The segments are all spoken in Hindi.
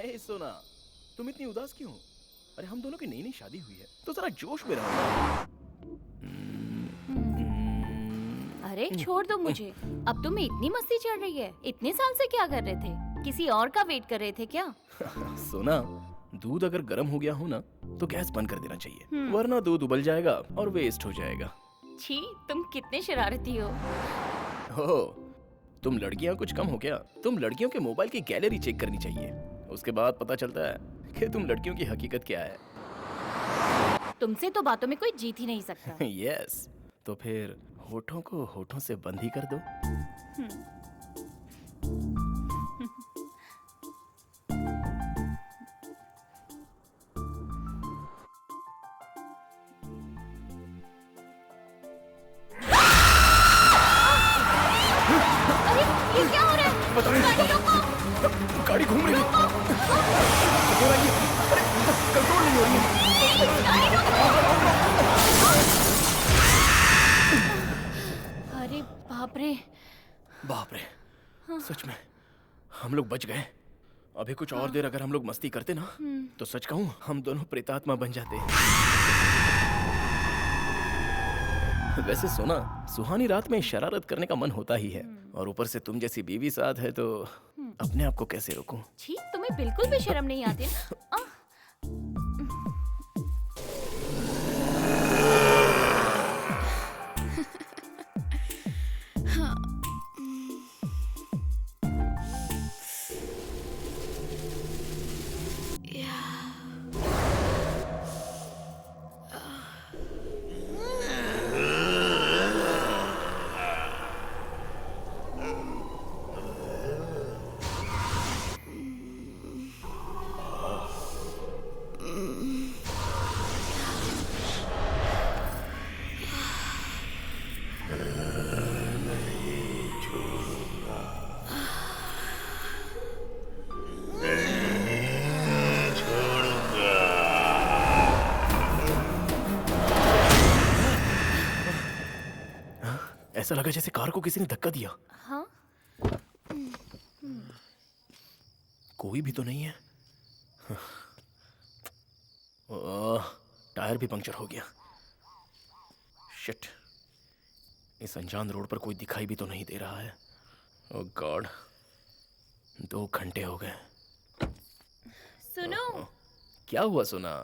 हे सोना, तुम इतनी उदास क्यों हो? अरे हम दोनों की नई नई शादी हुई है, तो जरा जोश में रहो। अरे छोड़ दो मुझे। अब तुम्हें इतनी मस्ती चढ़ रही है। इतने साल से क्या कर रहे थे? किसी और का वेट कर रहे थे क्या? सोना, दूध अगर गर्म हो गया हो ना तो गैस बंद कर देना चाहिए, वरना दूध उबल जाएगा और वेस्ट हो जाएगा। छी, तुम कितने शरारती हो। हो, तुम लड़कियां कुछ कम हो क्या? तुम लड़कियों के मोबाइल की गैलरी चेक करनी चाहिए, उसके बाद पता चलता है कि तुम लड़कियों की हकीकत क्या है। तुमसे तो बातों में कोई जीत ही नहीं सकता। यस, तो फिर होठों को होठों से बंद ही कर दो। अरे ये क्या हो रहा है? पता नहीं, गाड़ी रोको। गाड़ी घूम रही है। अरे, कंट्रोल नहीं हो रही है। गाड़ी रोको। अरे बाप रे। बाप रे, सच में हम लोग बच गए। अभी कुछ और देर अगर हम लोग मस्ती करते ना तो सच कहूं हम दोनों प्रेतात्मा बन जाते। वैसे सोना, सुहानी रात में शरारत करने का मन होता ही है, और ऊपर से तुम जैसी बीवी साथ है तो अपने आप को कैसे रोकूं? छी, तुम्हें बिल्कुल भी शर्म नहीं आती। ऐसा लगा जैसे कार को किसी ने धक्का दिया। हाँ? कोई भी तो नहीं है। टायर भी पंक्चर हो गया। शिट, इस अनजान रोड पर कोई दिखाई भी तो नहीं दे रहा है। ओह गॉड, 2 घंटे हो गए। सुनो। क्या हुआ सोना?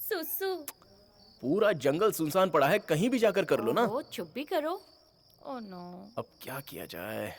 सुसु। पूरा जंगल सुनसान पड़ा है, कहीं भी जाकर कर लो ना। ओह, चुप भी करो। Oh no. अब क्या किया जाए?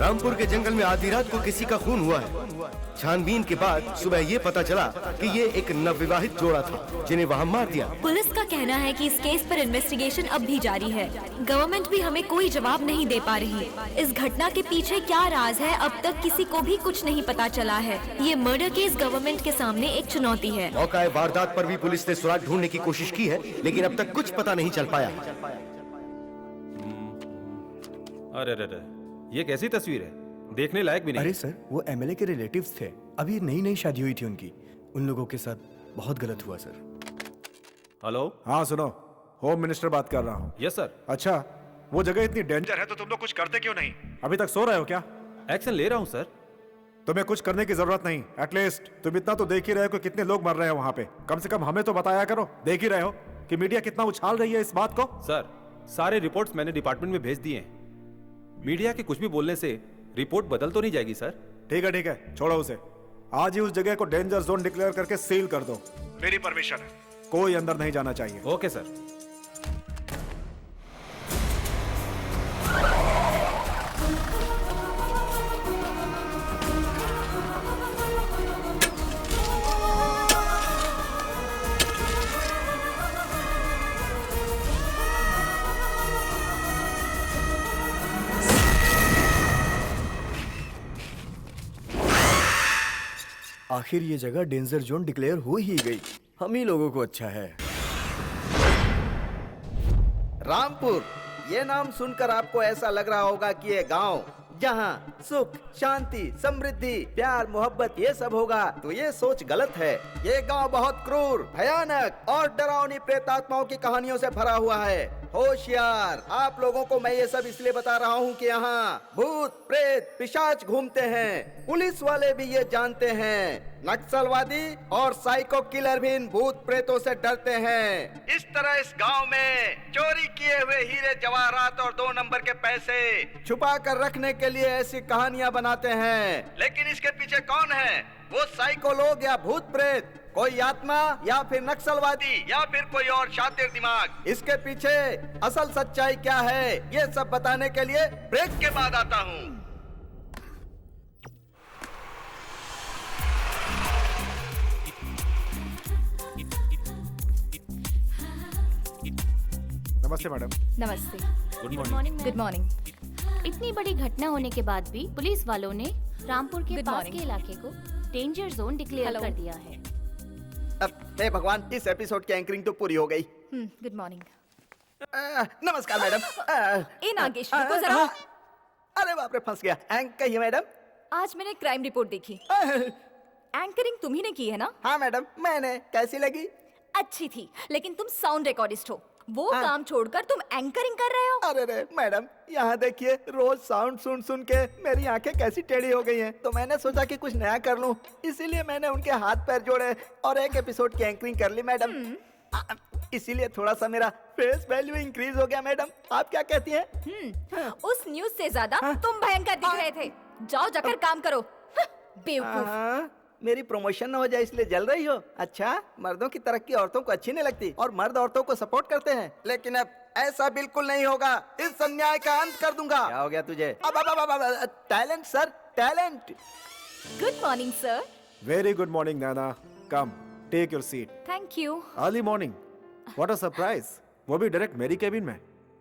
रामपुर के जंगल में आधी रात को किसी का खून हुआ है। छानबीन के बाद सुबह ये पता चला कि ये एक नवविवाहित जोड़ा था जिन्हें वहाँ मार दिया। पुलिस का कहना है कि इस केस पर इन्वेस्टिगेशन अब भी जारी है। गवर्नमेंट भी हमें कोई जवाब नहीं दे पा रही। इस घटना के पीछे क्या राज है, अब तक किसी को भी कुछ नहीं पता चला है। ये मर्डर केस गवर्नमेंट के सामने एक चुनौती है। मौका वारदात पर भी पुलिस ने सुराग ढूंढने की कोशिश की है, लेकिन अब तक कुछ पता नहीं चल पाया। अरे अरे, ये कैसी तस्वीर है, देखने लायक भी नहीं। अरे सर, वो एमएलए के रिलेटिव्स थे। अभी नई नई शादी हुई थी उनकी। उन लोगों के साथ बहुत गलत हुआ सर। हेलो। हाँ सुनो, होम मिनिस्टर बात कर रहा हूँ। Yes sir. अच्छा, वो जगह इतनी डेंजर है तो तुम लोग कुछ करते क्यों नहीं? अभी तक सो रहे हो क्या? एक्शन ले रहा हूँ सर। तुम्हें कुछ करने की जरूरत नहीं। एटलीस्ट तुम इतना तो देख ही रहे हो कि कितने लोग मर रहे हैं वहाँ पे। कम से कम हमें तो बताया करो। देख ही रहे हो कि मीडिया कितना उछाल रही है इस बात को। सर, सारे रिपोर्ट्स मैंने डिपार्टमेंट में भेज दिए हैं। मीडिया के कुछ भी बोलने से रिपोर्ट बदल तो नहीं जाएगी सर? ठीक है, छोड़ो उसे। आज ही उस जगह को डेंजर जोन डिक्लेयर करके सील कर दो। मेरी परमिशन है, कोई अंदर नहीं जाना चाहिए। Okay sir. आखिर ये जगह डेंजर जोन डिक्लेयर हो ही गई। हम ही लोगों को अच्छा है। रामपुर, ये नाम सुनकर आपको ऐसा लग रहा होगा कि ये गांव जहाँ सुख, शांति, समृद्धि, प्यार, मोहब्बत ये सब होगा, तो ये सोच गलत है। ये गांव बहुत क्रूर, भयानक और डरावनी प्रेतात्माओं की कहानियों से भरा हुआ है। होशियार, आप लोगों को मैं ये सब इसलिए बता रहा हूँ कि यहाँ भूत, प्रेत, पिशाच घूमते हैं। पुलिस वाले भी ये जानते हैं। नक्सलवादी और साइको किलर भी इन भूत प्रेतों से डरते हैं। इस तरह इस गांव में चोरी किए हुए हीरे जवाहरात और 2 नंबर के पैसे छुपा कर रखने के लिए ऐसी कहानियां बनाते हैं। लेकिन इसके पीछे कौन है? वो साइको लोग या भूत प्रेत, कोई आत्मा या फिर नक्सलवादी या फिर कोई और शातिर दिमाग। इसके पीछे असल सच्चाई क्या है, ये सब बताने के लिए ब्रेक के बाद आता हूँ। नमस्ते मैडम। नमस्ते। Good morning. Good morning. इतनी बड़ी घटना होने के बाद भी पुलिस वालों ने रामपुर के पास के इलाके को डेंजर जोन डिक्लेयर कर दिया है। हे भगवान, इस एपिसोड की एंकरिंग तो पूरी हो गई। Good morning. नमस्कार मैडम। ए नागेश, रुको जरा। अरे बाप रे, फंस गया। कहिए मैडम। आज मैंने क्राइम रिपोर्ट देखी। एंकरिंग तुम्ही ने की है ना? हाँ मैडम, मैंने। कैसी लगी? अच्छी थी, लेकिन तुम साउंड रिकॉर्डिस्ट हो। वो हाँ। काम छोड़कर तुम एंकरिंग कर रहे हो। अरे रे मैडम, यहाँ देखिए, रोज साउंड सुन सुन के मेरी आंखें कैसी टेढ़ी हो गई हैं। तो मैंने सोचा कि कुछ नया कर लूं, इसीलिए मैंने उनके हाथ पैर जोड़े और एक एपिसोड की एंकरिंग कर ली मैडम। इसीलिए थोड़ा सा मेरा फेस वैल्यू इंक्रीज हो गया मैडम। आप क्या कहती हैं? उस न्यूज से ज्यादा तुम भयंकर दिख रहे थे। जाओ जाकर काम करो। बेवकूफ। हाँ, मेरी प्रमोशन न हो जाए इसलिए जल रही हो? अच्छा, मर्दों की तरक्की औरतों को अच्छी नहीं लगती और मर्द औरतों को सपोर्ट करते हैं, लेकिन अब ऐसा बिल्कुल नहीं होगा। इस अन्याय का अंत कर दूंगा। क्या हो गया तुझे? Talent sir, talent. Good morning sir. Very good morning Naina. Come, take your seat. Thank you. Early morning, what a surprise. वो भी डायरेक्ट मेरी केबिन में।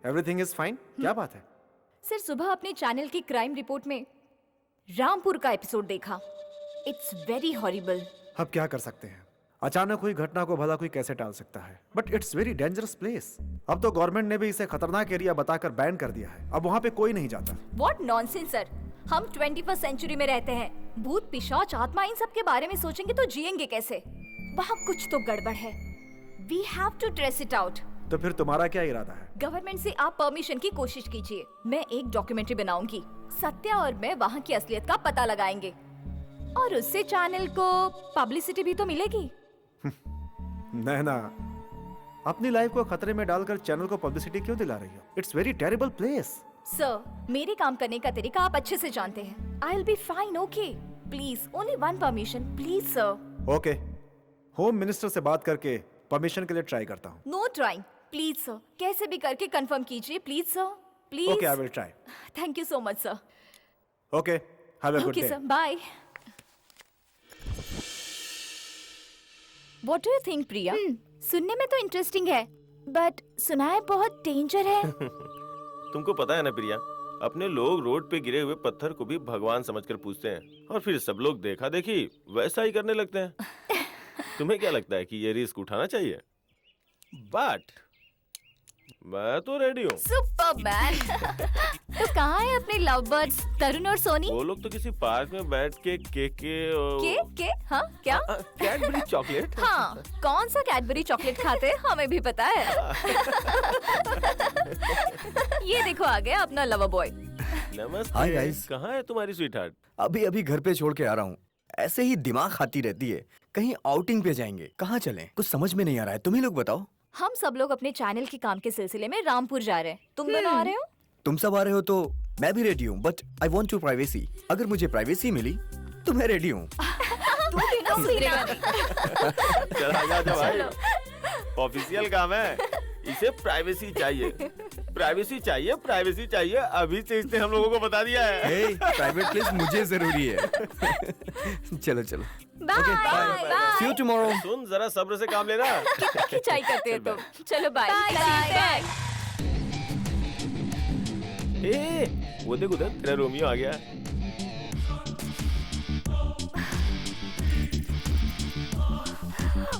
Everything is fine? क्या बात है? सर, सुबह अपने चैनल की क्राइम रिपोर्ट में रामपुर का एपिसोड देखा। It's very horrible. अब क्या कर सकते हैं, अचानक हुई घटना को भला कोई कैसे टाल सकता है? But it's very dangerous place. अब तो गवर्नमेंट ने भी इसे खतरनाक एरिया बताकर बैन कर दिया है। अब वहाँ पे कोई नहीं जाता। व्हाट नॉनसेंस सर, हम 21st सेंचुरी में रहते हैं। भूत, पिशाच, आत्मा, इन सब के बारे में सोचेंगे तो जिएंगे कैसे? वहाँ कुछ तो गड़बड़ है। We have to trace it out. तो फिर तुम्हारा क्या इरादा है? गवर्नमेंट से आप परमिशन की कोशिश कीजिए। मैं एक डॉक्यूमेंट्री बनाऊंगी। सत्या और मैं वहाँ की असलियत का पता लगाएंगे और उससे चैनल को पब्लिसिटी भी तो मिलेगी। नैना, अपनी लाइफ को खतरे में डालकर चैनल को पब्लिसिटी क्यों दिला रही हो? It's very terrible place. Sir, मेरे काम करने का तरीका आप अच्छे से जानते हैं। I will be fine, okay? Please, only one permission, please sir. Okay, home minister से बात करके परमिशन के लिए ट्राई करता हूँ। No trying, please sir. कैसे भी करके कंफर्म कीजिए, please sir, please. Okay, I will try. Thank you so much sir. Okay, have a good okay day. Sir, bye. What do you think Priya? सुनने में तो इंटरेस्टिंग है, बट सुना है बहुत डेंजर है। तुमको पता है ना प्रिया, अपने लोग रोड पे गिरे हुए पत्थर को भी भगवान समझकर पूजते हैं और फिर सब लोग देखा देखी वैसा ही करने लगते हैं। तुम्हें क्या लगता है कि ये रिस्क उठाना चाहिए? बट मैं तो रेडी हूँ। सुपरमैन। तो कहाँ है अपने लव बर्ड्स तरुण और सोनी? वो लोग तो किसी पार्क में बैठ के के हाँ क्या? Cadbury chocolate. हाँ, कौन सा कैडबरी चॉकलेट खाते हैं हमें भी पता है। ये देखो आ गया अपना लवर बॉय। नमस्ते। Hi, guys. कहाँ है तुम्हारी स्वीटहार्ट? अभी अभी घर पे छोड़ के आ रहा हूँ। ऐसे ही दिमाग खाती रहती है। कहीं आउटिंग पे जाएंगे, कहाँ चलें? कुछ समझ में नहीं आ रहा है, तुम ही लोग बताओ। हम सब लोग अपने चैनल के काम के सिलसिले में रामपुर जा रहे हैं। तुम दोनों आ रहे हो? तुम सब आ रहे हो तो मैं भी रेडी हूँ, but I want to privacy. अगर मुझे प्राइवेसी मिली तो मैं रेडी हूँ। चल आजा भाई, ऑफिशियल काम है। इसे प्राइवेसी चाहिए, प्राइवेसी चाहिए, प्राइवेसी चाहिए। अभी से इसने हम लोगों को बता दिया है। प्राइवेट प्लेस मुझे जरूरी है। चलो चलो, bye bye. See you tomorrow. सुन, जरा सब्र से काम लेना। कितना खिंचाई करते हो तुम। चलो बाय बाय। ए, वो देख उधर तेरा रोमियो आ गया।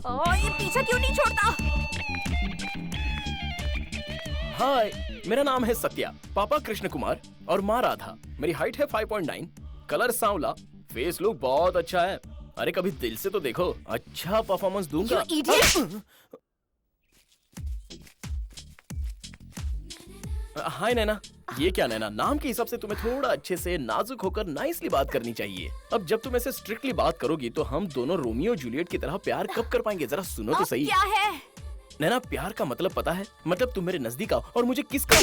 ओह, ये पीछा क्यों नहीं छोड़ता? हाय, मेरा नाम है सत्या, पापा कृष्ण कुमार और माँ राधा। मेरी हाइट है 5.9, कलर सांवला, फेस लुक बहुत अच्छा है। अरे कभी दिल से तो देखो, अच्छा परफॉर्मेंस दूंगा। You idiot! हाय नैना। ये क्या नैना, नाम के हिसाब से तुम्हें थोड़ा अच्छे से नाजुक होकर नाइसली बात करनी चाहिए। अब जब तुम ऐसे स्ट्रिक्टली बात करोगी तो हम दोनों रोमियो जूलियट की तरह प्यार कब कर पाएंगे? जरा सुनो तो सही। क्या है? नैना, प्यार का मतलब पता है? मतलब तुम मेरे नजदीक आओ और मुझे किस का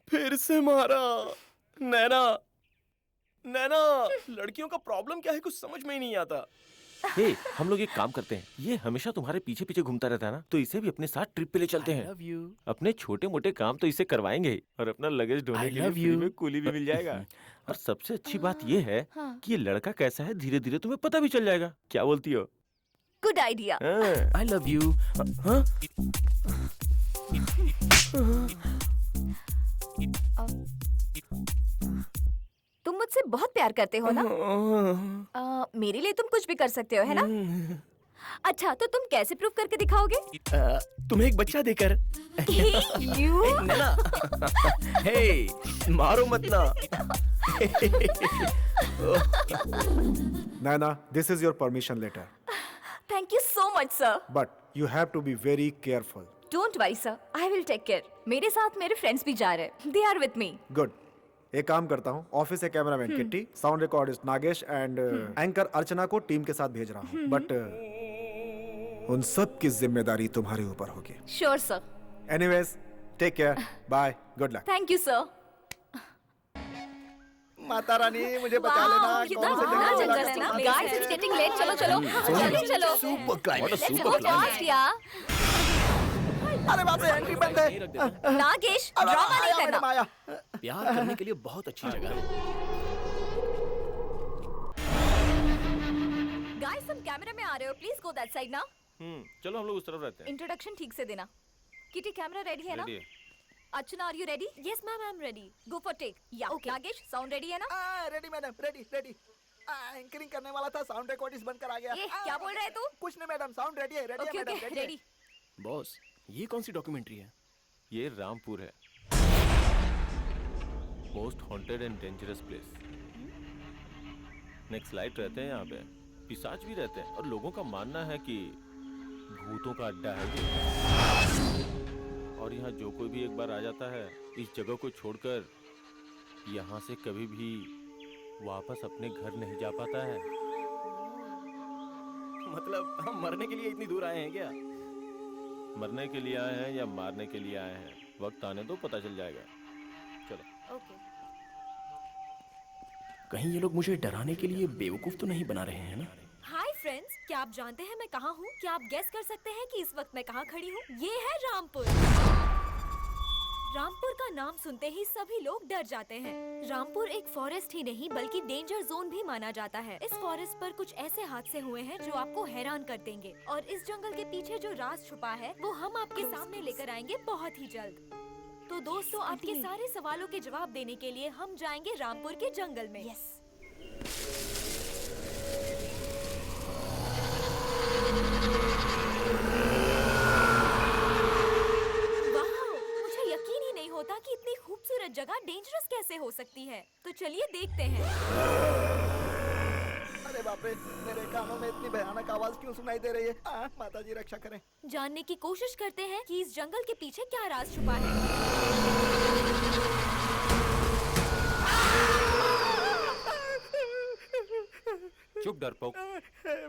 फिर से मारा। नैना, नैना, लड़कियों का प्रॉब्लम क्या है कुछ समझ में ही नहीं आता। हे, हम लोग एक काम करते हैं, ये हमेशा तुम्हारे पीछे पीछे घूमता रहता है ना, तो इसे भी अपने साथ ट्रिप पे ले चलते हैं। अपने छोटे मोटे काम तो इसे करवाएंगे ही, और अपना लगेज ढोने के लिए फ्री में कूली भी मिल जाएगा। और सबसे अच्छी बात ये है कि ये लड़का कैसा है धीरे धीरे तुम्हें पता भी चल जाएगा। क्या बोलती हो? Good idea. I love you. तुम मुझसे बहुत प्यार करते हो ना? मेरे लिए तुम कुछ भी कर सकते हो, है ना? अच्छा, तो तुम कैसे प्रूव करके दिखाओगे? तुम्हें एक बच्चा देकर। यू? नैना, हे, मारो मत ना। Naina, this is your permission letter, thank you so much sir. but you have to be very careful. Don't worry sir, I will take care. मेरे साथ मेरे फ्रेंड्स भी जा रहे हैं, they are with me. Good. एक काम करता हूँ, ऑफिस से cameraman Kitty, sound recordist Nagesh and anchor Archana को टीम के साथ भेज रहा हूँ, बट उन सब की जिम्मेदारी तुम्हारे ऊपर होगी। Sure sir. Anyways, take care, bye, good luck. Thank you sir. Mata Rani मुझे बचा लेना। कितना कौन से बड़ा जंगल जंगल वाला है ना? कौन गाइस, इट्स गेटिंग लेट। चलो चलो जल्दी चलो। Super climax. Let's go fast यार। अरे बाप रे, एंट्री बंद है। नागेश, अरे ड्रामा नहीं आया मेरा करना। माया। प्यार करने के लिए बहुत अच्छी जगह है। गाइस, हम कैमरा में आ रहे हो, प्लीज गो दैट साइड ना। चलो हम लोग उस तरफ रहते हैं। इंट्रोडक्शन ठीक से देना। किटी, कैमरा रेडी है ना? रेडी है। Archana, are you ready? Yes ma'am, I am ready. Go for take. या नागेश, साउंड रेडी है ना? Ready madam, ready ready. Anchoring करने वाला था, साउंड रिकॉर्डिस्ट बनकर आ गया। ये क्या बोल रहे तू? कुछ नहीं मैडम, साउंड रेडी है, रेडी है ओके मैडम, ओके, रेडी है। रेडी। बॉस, ये कौन सी डॉक्यूमेंट्री है? ये रामपुर है, most haunted and dangerous place. Next light रहते हैं यहाँ पे, पिशाच भी रहते हैं, और लोगों का मानना है कि भूतों का अड्डा है ये। और यहाँ जो कोई भी एक बार आ जाता है, इस जगह को छोड़कर यहाँ से कभी भी वापस अपने घर नहीं जा पाता है। मतलब हम मरने के लिए इतनी दूर आए हैं क्या? मरने के लिए आए हैं या मारने के लिए आए हैं, वक्त आने दो पता चल जाएगा। चलो। ओके। कहीं ये लोग मुझे डराने के लिए बेवकूफ तो नहीं बना रहे हैं ना? हाय फ्रेंड्स, क्या आप जानते हैं मैं कहाँ हूँ? क्या आप गेस कर सकते हैं कि इस वक्त मैं कहाँ खड़ी हूँ? ये है रामपुर। रामपुर का नाम सुनते ही सभी लोग डर जाते हैं। रामपुर एक फॉरेस्ट ही नहीं बल्कि डेंजर जोन भी माना जाता है। इस फॉरेस्ट पर कुछ ऐसे हादसे हुए हैं जो आपको हैरान कर देंगे और इस जंगल के पीछे जो राज छुपा है वो हम आपके सामने लेकर आएंगे बहुत ही जल्द। तो दोस्तों, आपके सारे सवालों के जवाब देने के लिए हम जाएंगे रामपुर के जंगल में। होता कि इतनी खूबसूरत जगह डेंजरस कैसे हो सकती है। तो चलिए देखते हैं। अरे बाप रे, मेरे कानों में इतनी भयानक आवाज क्यों सुनाई दे रही है? माता जी रक्षा करें। जानने की कोशिश करते हैं कि इस जंगल के पीछे क्या राज छुपा है। चुप डरपोक।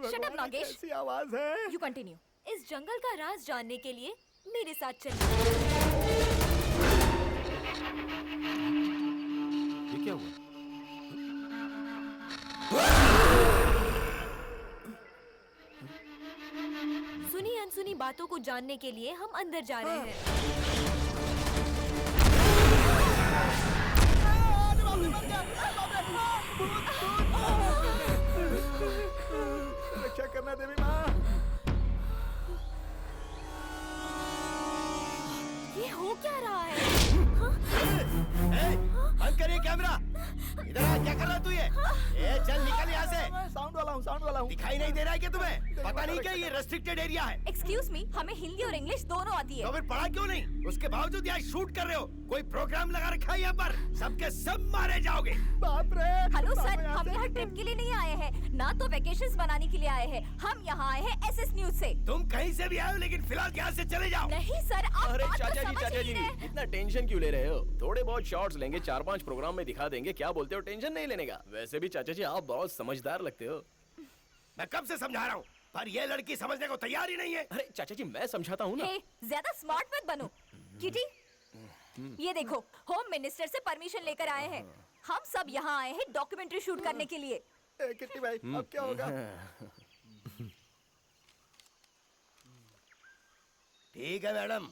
Shut up Nagesh. कैसी आवाज है? You continue. इस जंगल का राज जानने के लिए मेरे साथ चलिए। ये क्या हुआ? सुनी अनसुनी बातों को जानने के लिए हम अंदर जा रहे हैं। रक्षा करना देवी माँ। ये हो क्या रहा है? बंद करिए कैमरा। इधर आ, क्या कर रहा तू ये? चल निकल यहाँ से। मैं साउंड वाला हूँ। दिखाई नहीं दे रहा है क्या तुम्हें? पता नहीं क्या ये रेस्ट्रिक्टेड एरिया है? एक्सक्यूज मी, हमें हिंदी और इंग्लिश दोनों आती है। तो फिर पढ़ा क्यों नहीं? उसके बावजूद यहाँ शूट कर रहे हो। कोई प्रोग्राम लगा रखा है यहाँ पर? सबके सब मारे जाओगे। बाप रे। हेलो सर, हम यहाँ ट्रिप के लिए नहीं आए हैं, ना तो वेकेशंस बनाने के लिए आए हैं। हम यहाँ आए हैं एसएस न्यूज से। तुम कहीं से भी आए हो, लेकिन फिलहाल यहाँ से चले जाओ। नहीं सर, आप अरे बात को चाचा समझ जी नहीं रहे। इतना टेंशन क्यों ले रहे हो? थोड़े बहुत शॉट्स लेंगे, 4-5 प्रोग्राम में दिखा देंगे। क्या बोलते हो? टेंशन नहीं लेने का। वैसे भी चाचा जी आप बहुत समझदार लगते हो। मैं कब से समझा रहा हूँ, पर ये लड़की समझने को तैयार ही नहीं है। अरे चाचा जी मैं समझाता हूँ ना। हे, ज्यादा स्मार्ट मत बनो। किटी, ये देखो, होम मिनिस्टर से परमिशन लेकर आए हैं। हम सब यहाँ आए हैं डॉक्यूमेंट्री शूट करने के लिए। किट्टी भाई, अब क्या होगा? ठीक है मैडम,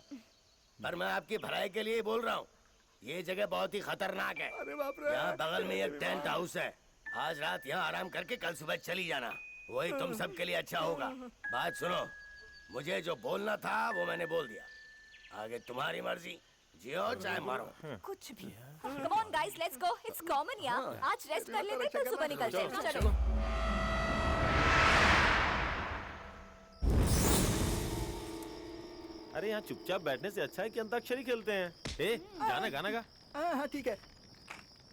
पर मैं आपकी भलाई के लिए बोल रहा हूँ, ये जगह बहुत ही खतरनाक है। अरे बाप रे। यहाँ बगल में एक टेंट हाउस है। आज रात यहाँ आराम करके कल सुबह चली जाना, वही तुम सबके लिए अच्छा होगा। बात सुनो, मुझे जो बोलना था वो मैंने बोल दिया, आगे तुम्हारी मर्जी, जियो चाहे मारो। कुछ भी। Come on guys, let's go. It's common यार। आज रेस्ट कर लेते, कल सुबह निकलते हैं। चलो। अरे यहाँ चुपचाप बैठने से अच्छा है कि अंताक्षरी खेलते हैं। ए, गाना गाना गा। हाँ ठीक है।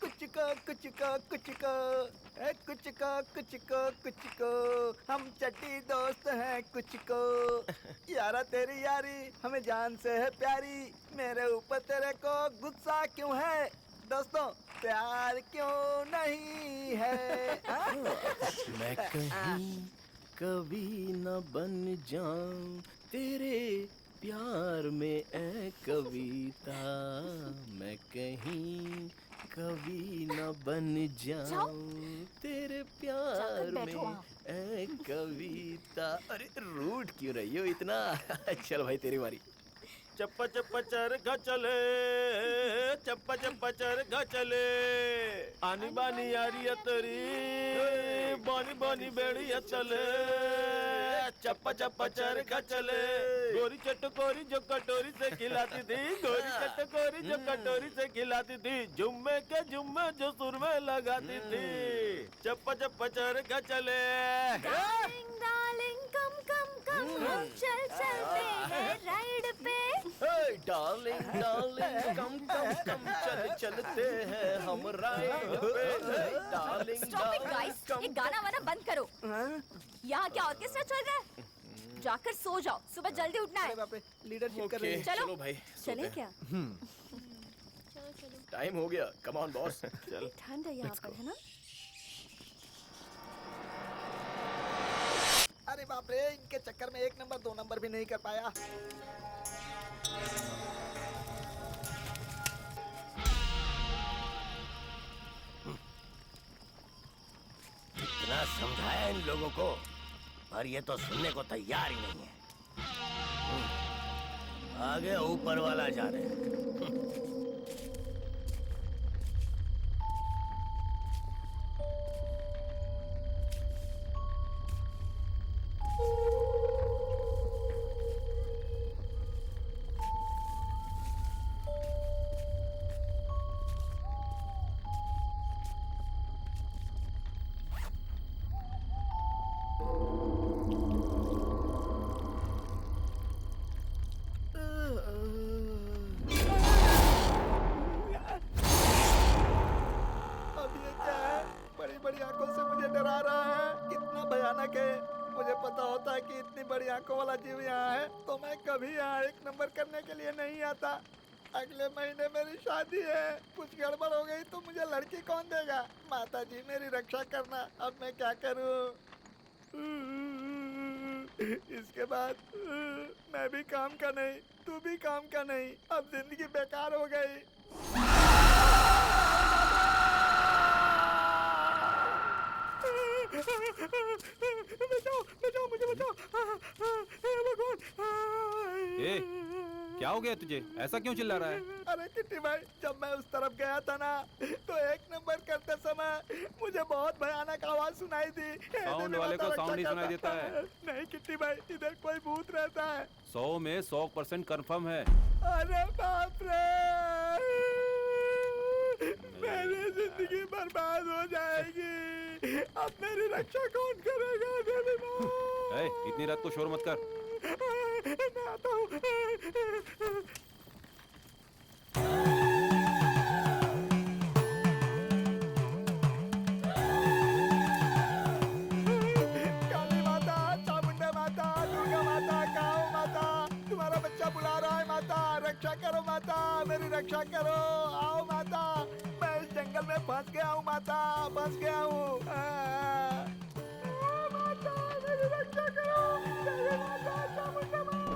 कुछ को हम चट्टी दोस्त हैं कुछ को। यारा तेरी यारी हमें जान से है प्यारी, मेरे ऊपर तेरे को गुस्सा क्यों है? दोस्तों प्यार क्यों नहीं है? मैं कहीं कभी न बन जाऊं तेरे प्यार में ए कविता, मैं कहीं कभी न बन जाऊं तेरे प्यार में ए कविता। अरे रूठ क्यों रही हो इतना? चल भाई तेरी बारी। चप्पा चप्पा चरखा चले, चप्पा चप्पा चरखा चले, आनी बानी यारिया तेरी, बानी बानी बेड़िया चले। चप्पा चप्पा चरखा चले, गोरी चटकोरी जो कटोरी से खिलाती थी, गोरी चटकोरी जो कटोरी से खिलाती थी, जुम्मे के जुम्मे जो सुर में लगाती थी। चप्पा चप्पा चरखा चले। डार्लिंग डार्लिंग कम कम कम, हम चल चलते हैं राइड पे। डार्लिंग डार्लिंग कम कम कम चल चलते हैं हम राइड पे। डार्लिंग स्टॉप इट गाइस, ये गाना वाना बंद करो। यहाँ क्या ऑर्केस्ट्रा चल रहा है? जाकर सो जाओ, सुबह जल्दी उठना है। बाप रे, लीडरशिप कर रही है। चलो भाई चले क्या? टाइम हो गया। Come on boss. चल। ठंड है यहाँ पर, है ना? अरे बाप रे, इनके चक्कर में 1 नंबर 2 नंबर भी नहीं कर पाया। इतना समझाया इन लोगों को, पर ये तो सुनने को तैयार ही नहीं है। आगे ऊपर वाला जाने। आंखों वाला जीव यहाँ है तो मैं कभी यहाँ 1 नंबर करने के लिए नहीं आता। अगले महीने मेरी शादी है, कुछ गड़बड़ हो गई तो मुझे लड़की कौन देगा? माता जी मेरी रक्षा करना, अब मैं क्या करूँ? इसके बाद मैं भी काम का नहीं, तू भी काम का नहीं, अब जिंदगी बेकार हो गई। बचाओ बचाओ मुझे बचाओ, भगवान। ए, क्या हो गया तुझे? ऐसा क्यों चिल्ला रहा है? अरे किट्टी भाई, जब मैं उस तरफ गया था ना तो 1 नंबर करते समय मुझे बहुत भयानक आवाज सुनाई दी। साउंड वाले को साउंड ही सुनाई देता है। नहीं किट्टी भाई, इधर कोई भूत रहता है। 100 में 100% कंफर्म है। अरे बाप रे, मेरी जिंदगी बर्बाद हो जाएगी। अब मेरी रक्षा कौन करेगा? देवी माँ। इतनी रात को शोर मत कर। मैं आता हूँ। काली माता, चामुंडा माता, दुर्गा माता, काऊ माता, तुम्हारा बच्चा बुला रहा है। माता रक्षा करो, माता मेरी रक्षा करो। आओ माता, मैं इस जंगल में फंस गया हूँ। माता फंस गया हूँ। माता मेरी रक्षा करो। मेरी माता चामुंडा माता।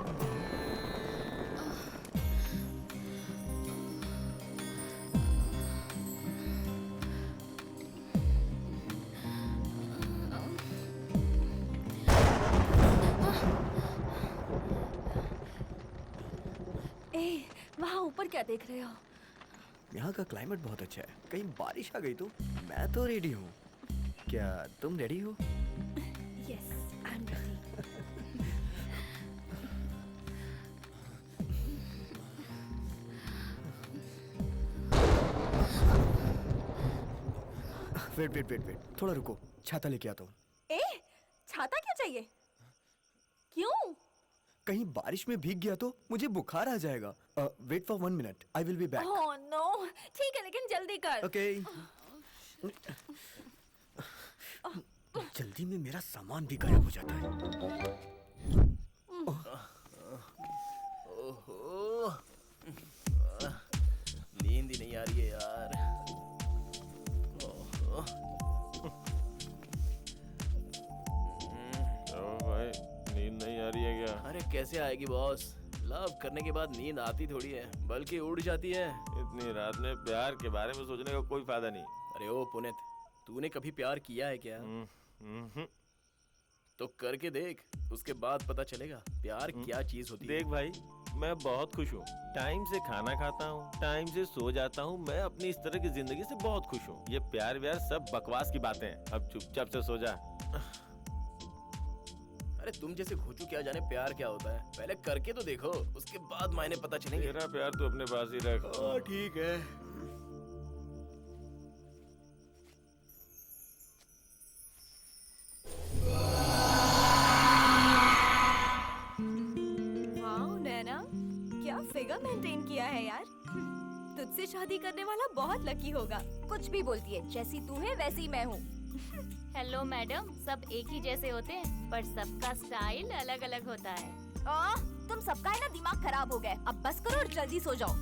वहाँ ऊपर क्या देख रहे हो? यहाँ का क्लाइमेट बहुत अच्छा है, कहीं बारिश आ गई तो। मैं तो रेडी हूँ, क्या तुम रेडी हो? Yes, I am ready. Wait, थोड़ा रुको, छाता लेके आता हूँ। छाता क्यों चाहिए? क्यों? कहीं बारिश में भीग गया तो मुझे बुखार आ जाएगा। Wait for 1 minute, I will be back. Oh no, ठीक है लेकिन जल्दी कर। ओके। जल्दी में मेरा सामान भी गायब हो जाता है। ओहो, नींद ही नहीं आ रही है यार। ओहो। भाई नींद नहीं आ रही है क्या? अरे कैसे आएगी बॉस? लव करने के बाद नींद आती थोड़ी है, बल्कि उड़ जाती है। इतनी रात में प्यार के बारे में सोचने का कोई फायदा नहीं। अरे ओ पुनीत, तूने कभी प्यार किया है क्या? तो करके देख, उसके बाद पता चलेगा प्यार क्या चीज होती है। देख भाई, मैं बहुत खुश हूँ। टाइम से खाना खाता हूँ, टाइम से सो जाता हूँ। मैं अपनी इस तरह की जिंदगी से बहुत खुश हूँ। ये प्यार व्यार सब बकवास की बातें हैं। अब चुपचाप से सो जा। अरे तुम जैसे घोचू क्या जाने प्यार क्या होता है। पहले करके तो देखो, उसके बाद मायने पता चलेंगे। मेरा प्यार तो अपने पास ही रख। ठीक है। वाओ नैना, क्या फिगर मेंटेन किया है यार। तुझसे शादी करने वाला बहुत लकी होगा। कुछ भी बोलती है, जैसी तू है वैसी मैं हूँ। हेलो मैडम, सब एक ही जैसे होते हैं पर सबका स्टाइल अलग अलग होता है। तुम सबका है ना दिमाग खराब हो गया। अब बस करो और जल्दी सो जाओ।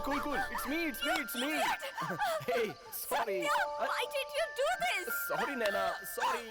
cool. It's me. Hey, sorry. Why did you do this? Sorry, Naina. Sorry.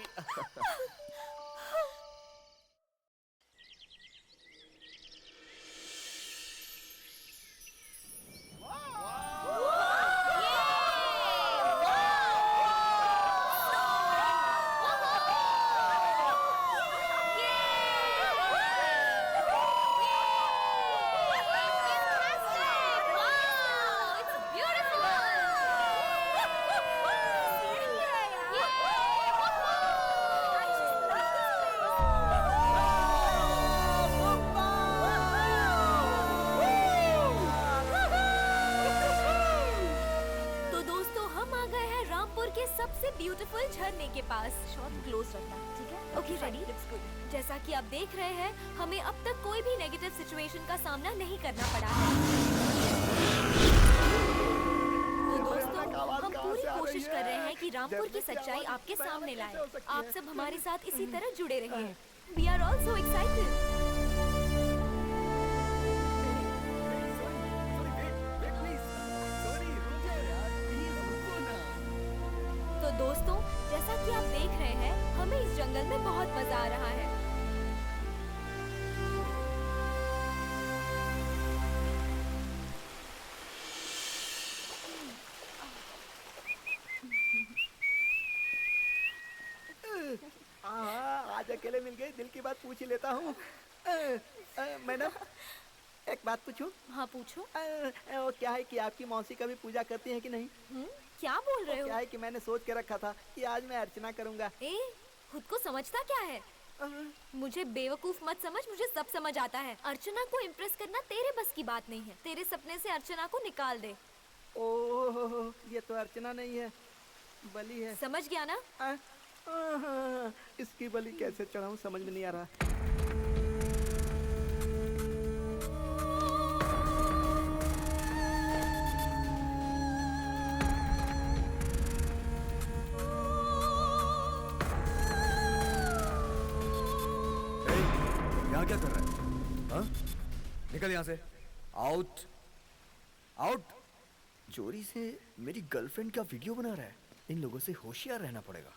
सबसे ब्यूटीफुल झरने के पास। शॉट क्लोज रखना, ठीक है? Okay ready? जैसा कि आप देख रहे हैं, हमें अब तक कोई भी नेगेटिव सिचुएशन का सामना नहीं करना पड़ा है। तो दोस्तों, हम पूरी कोशिश कर रहे हैं कि रामपुर की सच्चाई आपके सामने लाएं। आप सब हमारे साथ इसी तरह जुड़े रहिए। We are all so excited. तो दोस्तों, जैसा कि आप देख रहे हैं, हमें इस जंगल में बहुत मजा आ रहा है। आज अकेले मिल गए, दिल की बात पूछ ही लेता हूँ। मैडम, एक बात पूछूं? हाँ पूछो। वो क्या है कि आपकी मौसी कभी पूजा करती है कि नहीं? क्या बोल रहे हो? क्या है कि मैंने सोच के रखा था कि आज मैं अर्चना करूंगा। खुद को समझता क्या है? मुझे बेवकूफ मत समझ, मुझे सब समझ आता है। अर्चना को इम्प्रेस करना तेरे बस की बात नहीं है। तेरे सपने से अर्चना को निकाल दे। ओह, ये तो अर्चना नहीं है, बलि है। समझ गया ना? इसकी बलि कैसे चढ़ाऊं समझ में नहीं आ रहा। यहाँ क्या कर रहा है? हाँ? निकल यहाँ से। Out, out. चोरी से मेरी गर्लफ्रेंड का वीडियो बना रहा है। इन लोगों से होशियार रहना पड़ेगा।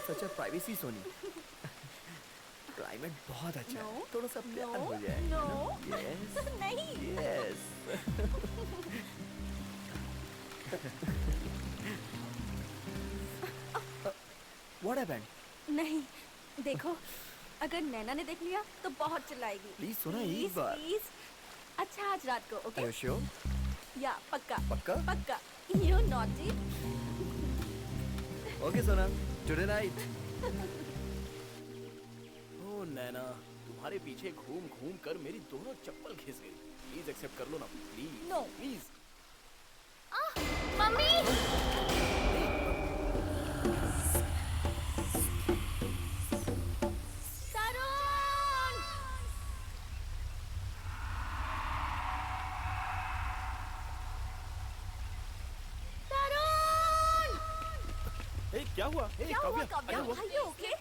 सच प्राइवेसी सोनी। क्लाइमेट बहुत अच्छा है। थोड़ा सा प्यार हो जाए। यस नहीं। यस। What happened? नहीं, देखो, अगर नैना ने देख लिया तो बहुत चिल्लाएगी। प्लीज सुना एक बार। प्लीज। अच्छा, आज रात को, ओके? Are you sure? या पक्का। पक्का? पक्का। You naughty. ओके सोना, टुडे नाइट। ओ नैना, तुम्हारे पीछे घूम घूम कर मेरी दोनों चप्पल घिस गई। प्लीज एक्सेप्ट कर लो ना, please. No please. Mummy! Tarun! Tarun! क्या हुआ? क्या हुआ काव्या? Are you okay?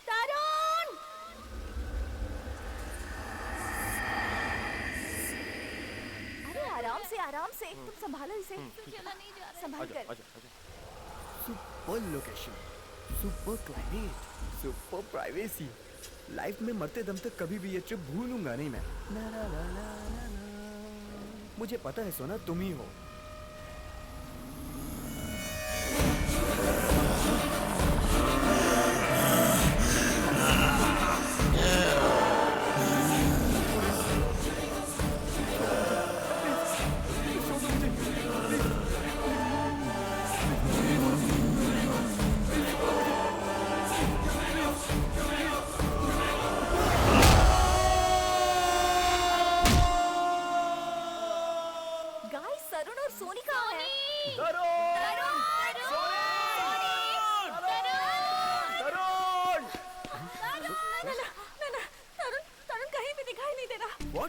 तरुण! अरे आराम से तुम संभालो इसे। चला नहीं जा रहा। संभाल कर। Super location, super climate, super privacy. Life में मरते दम तक कभी भी ये ट्रिप भूलूंगा नहीं मैं। ना ना ना ना ना ना। मुझे पता है सोना, तुम ही हो।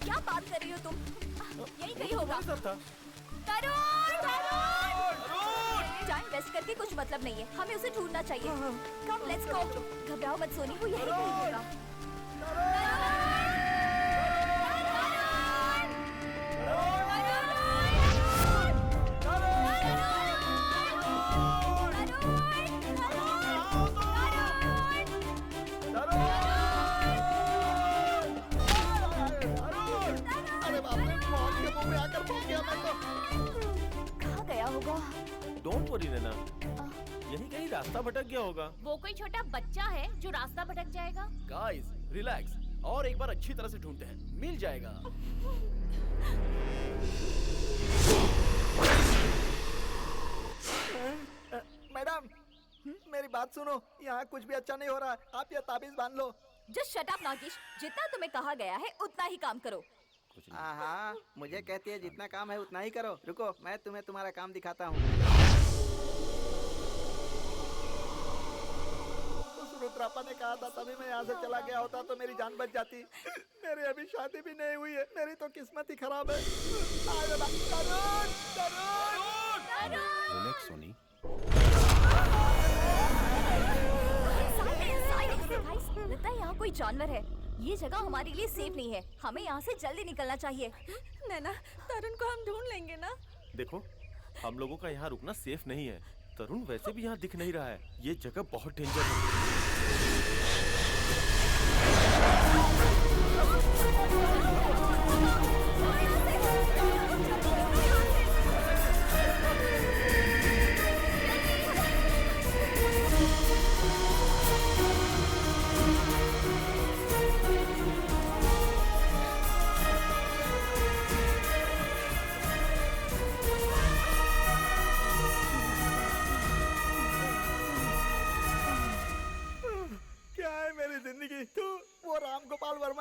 क्या बात कर रही हो तुम? यही कहीं होगा। था टाइम वेस्ट करके कुछ मतलब नहीं है, हमें उसे ढूंढना चाहिए। Come let's go. घबराओ मत सोनी, वो यही कहीं होगा। कहाँ गया होगा? डोंट वरी नैना, यही कहीं रास्ता भटक गया होगा। वो कोई छोटा बच्चा है जो रास्ता भटक जाएगा? गाइस रिलैक्स, और एक बार अच्छी तरह से ढूंढते हैं, मिल जाएगा। मैडम मेरी बात सुनो, यहाँ कुछ भी अच्छा नहीं हो रहा, आप ये ताबीज बांध लो। जस्ट शट अप नागेश, जितना तुम्हें कहा गया है उतना ही काम करो। हाँ, मुझे कहती है जितना काम है उतना ही करो। रुको, मैं तुम्हें तुम्हारा काम दिखाता हूँ। उस रुद्रापा ने कहा था तभी मैं यहाँ से चला गया होता तो मेरी जान बच जाती। मेरी अभी शादी भी नहीं हुई है, मेरी तो किस्मत ही खराब है। रिलैक्स सोनी। लगता है यहाँ कोई जानवर है। ये जगह हमारे लिए सेफ नहीं है, हमें यहाँ से जल्दी निकलना चाहिए। नैना, तरुण को हम ढूंढ लेंगे ना? देखो, हम लोगों का यहाँ रुकना सेफ नहीं है। तरुण वैसे भी यहाँ दिख नहीं रहा है, ये जगह बहुत डेंजर है।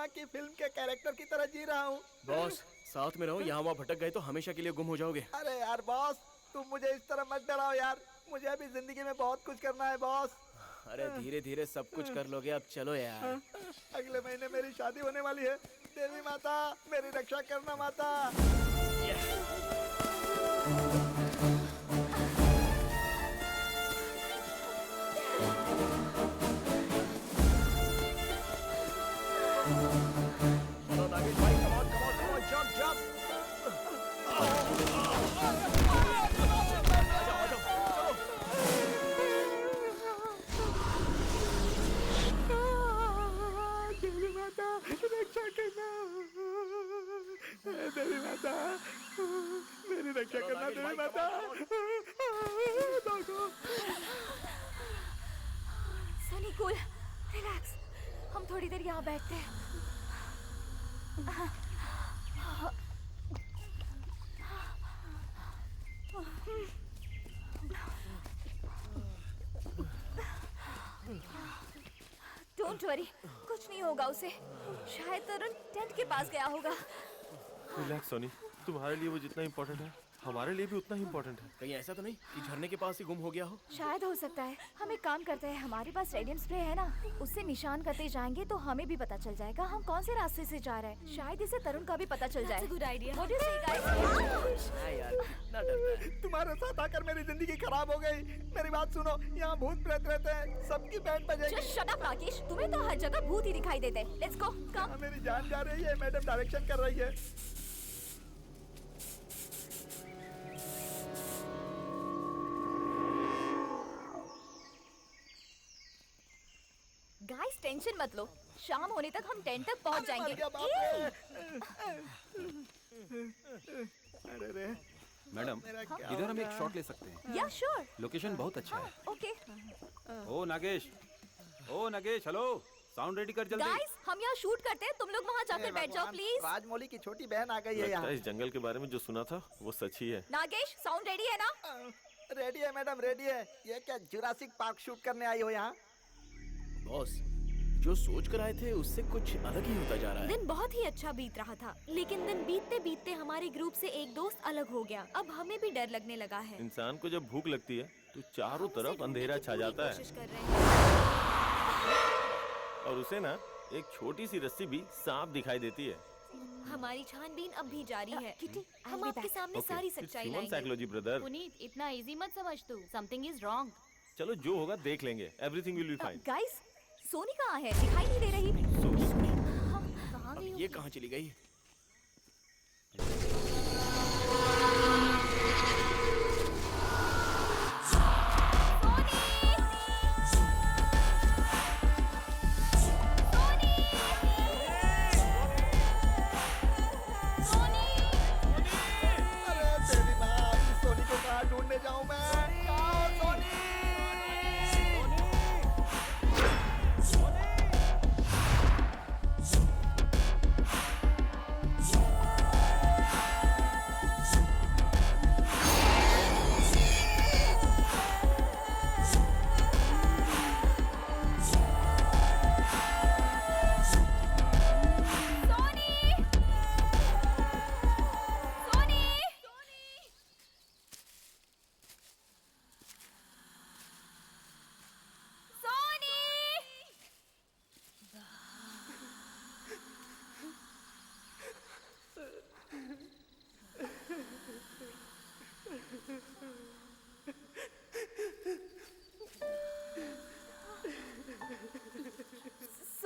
की फिल्म के कैरेक्टर की तरह जी रहा हूँ। बॉस साथ में रहो, यहाँ वहाँ भटक गए तो हमेशा के लिए गुम हो जाओगे। अरे यार बॉस, तुम मुझे इस तरह मत डराओ यार, मुझे अभी जिंदगी में बहुत कुछ करना है बॉस। अरे धीरे धीरे सब कुछ कर लोगे, अब चलो यार। अगले महीने मेरी शादी होने वाली है। देवी माता मेरी रक्षा करना माता। देवी माता मेरी रक्षा करना, देवी माता। सनी कूल, रिलैक्स, हम थोड़ी देर यहाँ बैठते हैं। डोंट वरी, कुछ नहीं होगा उसे। शायद तरुण टेंट के पास गया होगा। रिलैक्स सोनी, तुम्हारे लिए वो जितना इम्पोर्टेंट है हमारे लिए भी उतना ही इम्पोर्टेंट है। कहीं ऐसा तो नहीं कि झरने के पास ही गुम हो गया हो? शायद हो सकता है। हम एक काम करते हैं, हमारे पास रेडियम स्प्रे है ना, उससे निशान करते जाएंगे तो हमें भी पता चल जाएगा हम कौन से रास्ते से जा रहे हैं। शायद इसे तरुण का भी पता चल जाए। Good idea. What do you say, guys? यार कितना डरता है। तुम्हारे साथ आकर मेरी जिंदगी खराब हो गई। मेरी बात सुनो, यहाँ भूत प्रेत रहते हैं, सबकी बैंड बजेगी। Just shut up, Rakesh. तुम्हें तो हर जगह भूत ही दिखाई देते हैं। Let's go, come. मेरी जान जा रही है, मैडम डायरेक्शन कर रही है। गाइस टेंशन मत लो, शाम होने तक हम टेंट तक पहुंच जाएंगे। मैडम, इधर हम एक शॉट ले सकते हैं। या श्योर। लोकेशन बहुत अच्छा है। ओके। ओ नागेश, हेलो, साउंड रेडी कर जल्दी। गाइस हम यहाँ शूट करते हैं, तुम लोग वहाँ जाकर बैठ जाओ प्लीज। राजमौली की छोटी बहन आ गई है यहाँ। इस जंगल के बारे में जो सुना था वो सच ही है। नागेश साउंड रेडी है ना? रेडी है मैडम, रेडी है। ये क्या जुरासिक पार्क शूट करने आई हो यहाँ? बॉस जो सोच कर आए थे उससे कुछ अलग ही होता जा रहा है। दिन बहुत ही अच्छा बीत रहा था, लेकिन दिन बीतते बीतते हमारे ग्रुप से एक दोस्त अलग हो गया। अब हमें भी डर लगने लगा है। इंसान को जब भूख लगती है तो चारों तरफ अंधेरा छा जाता है कर रहे हैं। और उसे ना एक छोटी सी रस्सी भी सांप दिखाई देती है। हमारी छानबीन अब भी जारी है। किटी, हम आपके सामने सारी सच्चाई लाएंगे। Psychology brother. पुनीत इतना इजी मत समझ तू, समथिंग इज रॉन्ग। चलो जो होगा देख लेंगे, everything will be fine. Guys, Soni कहाँ है? दिखाई नहीं दे रही। कहाँ गई? ये कहाँ चली गई? ढूंढने जाऊं मैं? कहाँ हो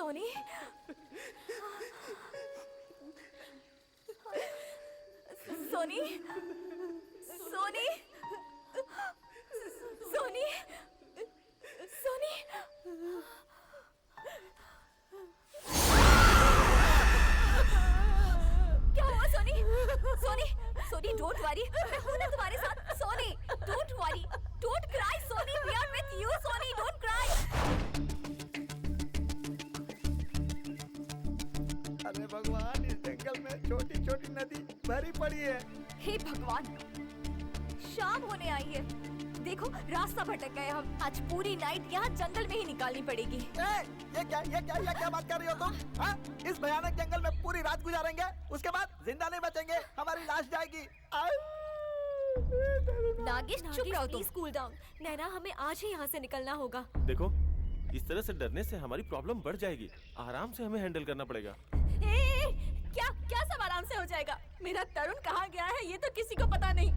सोनी? सोनी, सोनी, सोनी, सोनी, सोनी। क्या हुआ सोनी? सोनी, सोनी, डोंट वरी, मैं हूं ना तुम्हारे साथ। Soni, don't worry, don't cry Soni, we are with you Soni, don't cry. अरे भगवान, इस जंगल में छोटी छोटी नदी भरी पड़ी है। हे भगवान, शाम होने आई है। देखो रास्ता भटक गए हम। आज पूरी नाइट यहाँ जंगल में ही निकालनी पड़ेगी। ये क्या बात कर रही हो तुम? हाँ? इस भयानक जंगल में पूरी रात गुजारेंगे, उसके बाद जिंदा नहीं बचेंगे, हमारी लाश जाएगी। नागेश चुप रहो तुम। Cool down. नैना, हमें आज ही यहाँ से निकलना होगा। देखो, इस तरह से डरने से हमारी प्रॉब्लम बढ़ जाएगी। आराम से हमें हैंडल करना पड़ेगा। क्या क्या सब आराम से हो जाएगा? मेरा तरुण कहाँ गया है ये तो किसी को पता नहीं।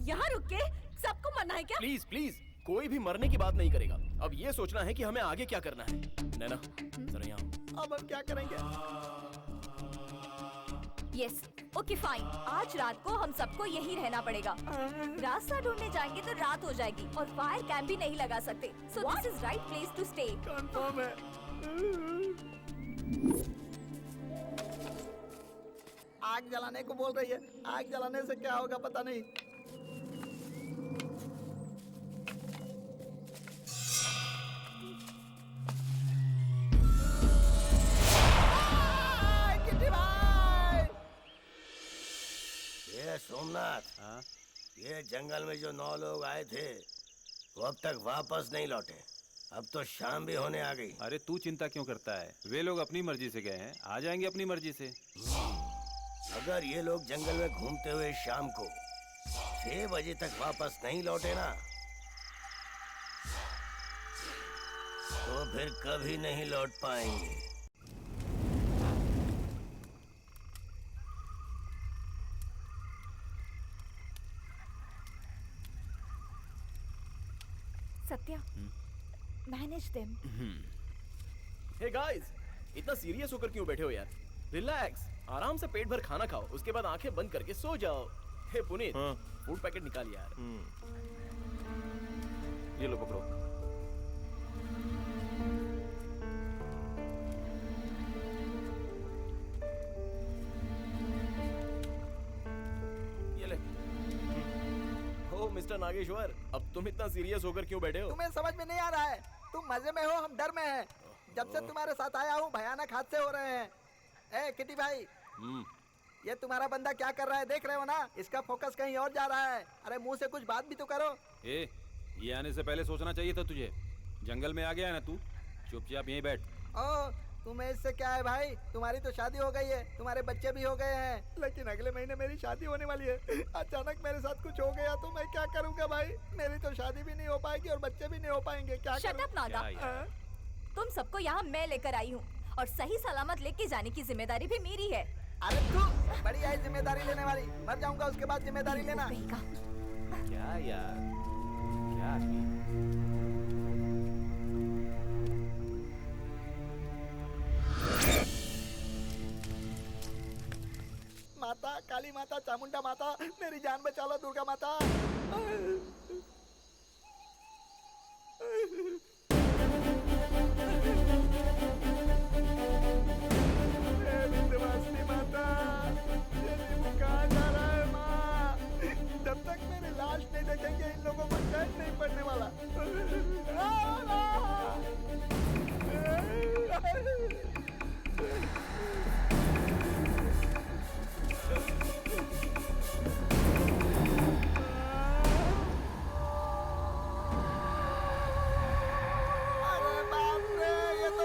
यहाँ रुक के सबको मरना है क्या? प्लीज प्लीज, कोई भी मरने की बात नहीं करेगा। अब ये सोचना है कि हमें आगे क्या करना है। नैना, जरा यहाँ। अब हम क्या करेंगे? Yes, okay fine. आज रात को हम सबको यही रहना पड़ेगा। रास्ता ढूंढने जाएंगे तो रात हो जाएगी और फायर कैंप भी नहीं लगा सकते। So this is right place to stay. Confirm है। आग जलाने को बोल रही है। आग जलाने से क्या होगा पता नहीं। ये सोमनाथ, ये जंगल में जो 9 लोग आए थे वो अब तक वापस नहीं लौटे। अब तो शाम भी होने आ गई। अरे तू चिंता क्यों करता है? वे लोग अपनी मर्जी से गए हैं, आ जाएंगे अपनी मर्जी से। अगर ये लोग जंगल में घूमते हुए शाम को 6 बजे तक वापस नहीं लौटे ना, तो फिर कभी नहीं लौट पाएंगे। Satya, manage them. Hey guys, इतना सीरियस होकर क्यों बैठे हो यार? रिलैक्स, आराम से पेट भर खाना खाओ, उसके बाद आंखें बंद करके सो जाओ। हे पुनीत, फूड पैकेट निकाल यार। ये लो पकड़ो। ये ले। हो मिस्टर नागेश्वर, अब तुम इतना सीरियस होकर क्यों बैठे हो? तुम्हें समझ में नहीं आ रहा है? तुम मजे में हो, हम डर में हैं। जब से तुम्हारे साथ आया हूँ भयानक हादसे हो रहे हैं। ए किटी भाई, ये तुम्हारा बंदा क्या कर रहा है देख रहे हो ना? इसका फोकस कहीं और जा रहा है। अरे मुंह से कुछ बात भी तो करो। ये आने से पहले सोचना चाहिए था तुझे। जंगल में आ गया है ना तू, चुपचाप यहीं बैठ। तुम्हें इससे क्या है भाई? तुम्हारी तो शादी हो गई है, तुम्हारे बच्चे भी हो गए हैं। लेकिन अगले महीने मेरी शादी होने वाली है। अचानक मेरे साथ कुछ हो गया तो मैं क्या करूँगा भाई? मेरी तो शादी भी नहीं हो पाएगी और बच्चे भी नहीं हो पाएंगे। क्या शट अप नागा। तुम सबको यहाँ मैं लेकर आई हूँ और सही सलामत लेके जाने की जिम्मेदारी भी मेरी है। अरे तू बड़ी है जिम्मेदारी लेने वाली, मर जाऊंगा उसके बाद जिम्मेदारी लेना। क्या यार, क्या माता, काली माता, चामुंडा माता, मेरी जान बचा लो दुर्गा माता। विंध्यवासिनी माता, ये नींबू कहाँ जा रहा है माँ? जब तक मेरी लाश नहीं देखेंगे इन लोगों को चैन नहीं पड़ने वाला।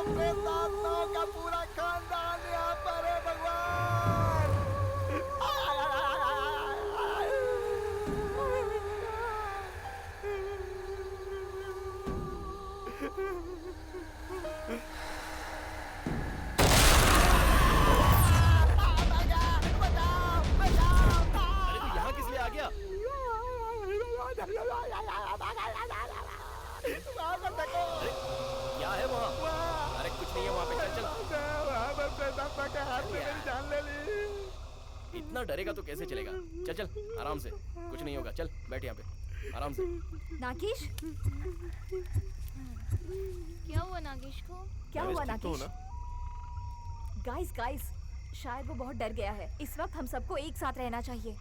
प्रेतात्माओं का पूरा खानदान यहाँ पर है भगवान। अरे तू यहाँ किस लिए आ गया? क्या है वहाँ? अरे कुछ नहीं है वहाँ पे, चल चल। जान ले ली। इतना डरेगा तो कैसे चलेगा? चल चल आराम से, कुछ नहीं होगा। चल बैठ यहाँ पे आराम से। नागेश, क्या हुआ नागेश को? क्या हुआ नागेश? गाइस गाइस, शायद वो बहुत डर गया है। इस वक्त हम सबको एक साथ रहना चाहिए।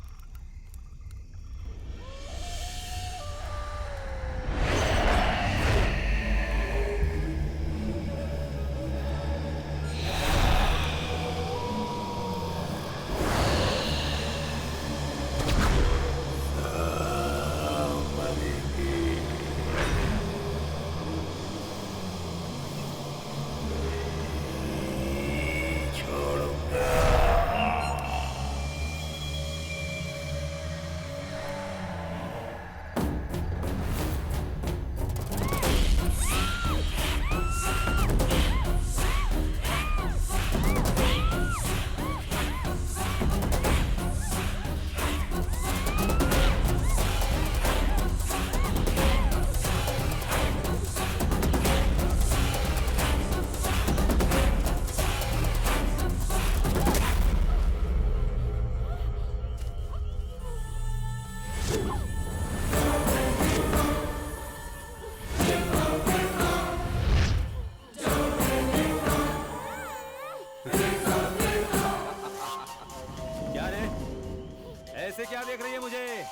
ऐसे क्या देख रही है मुझे?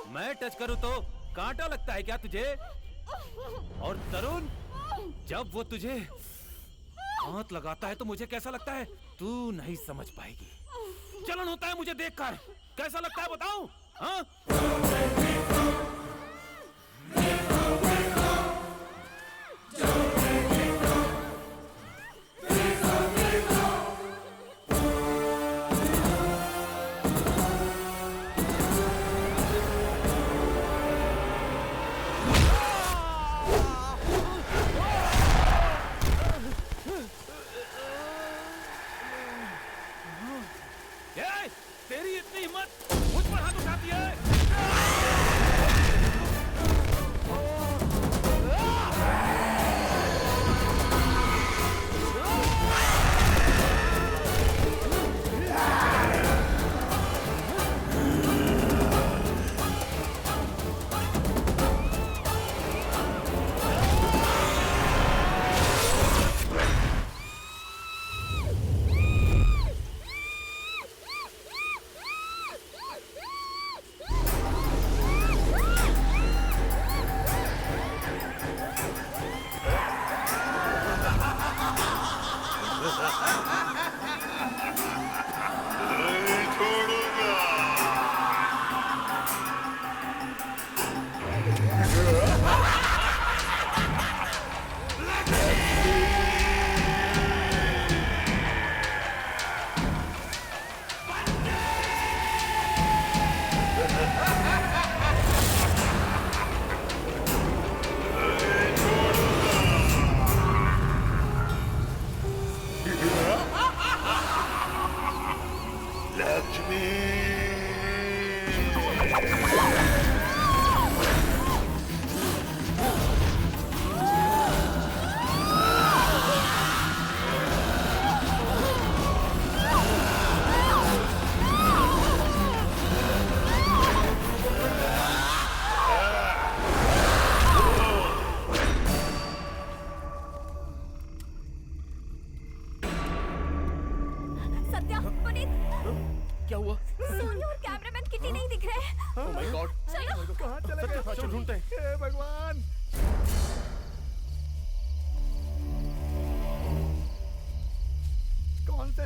मैं टच करूं तो कांटा लगता है क्या तुझे? और तरुण, जब वो तुझे हाथ लगाता है तो मुझे कैसा लगता है तू नहीं समझ पाएगी। जलन होता है मुझे देखकर। कैसा लगता है बताऊं? हाँ? तेरी इतनी हिम्मत मुझ पर हाथ उठाती है?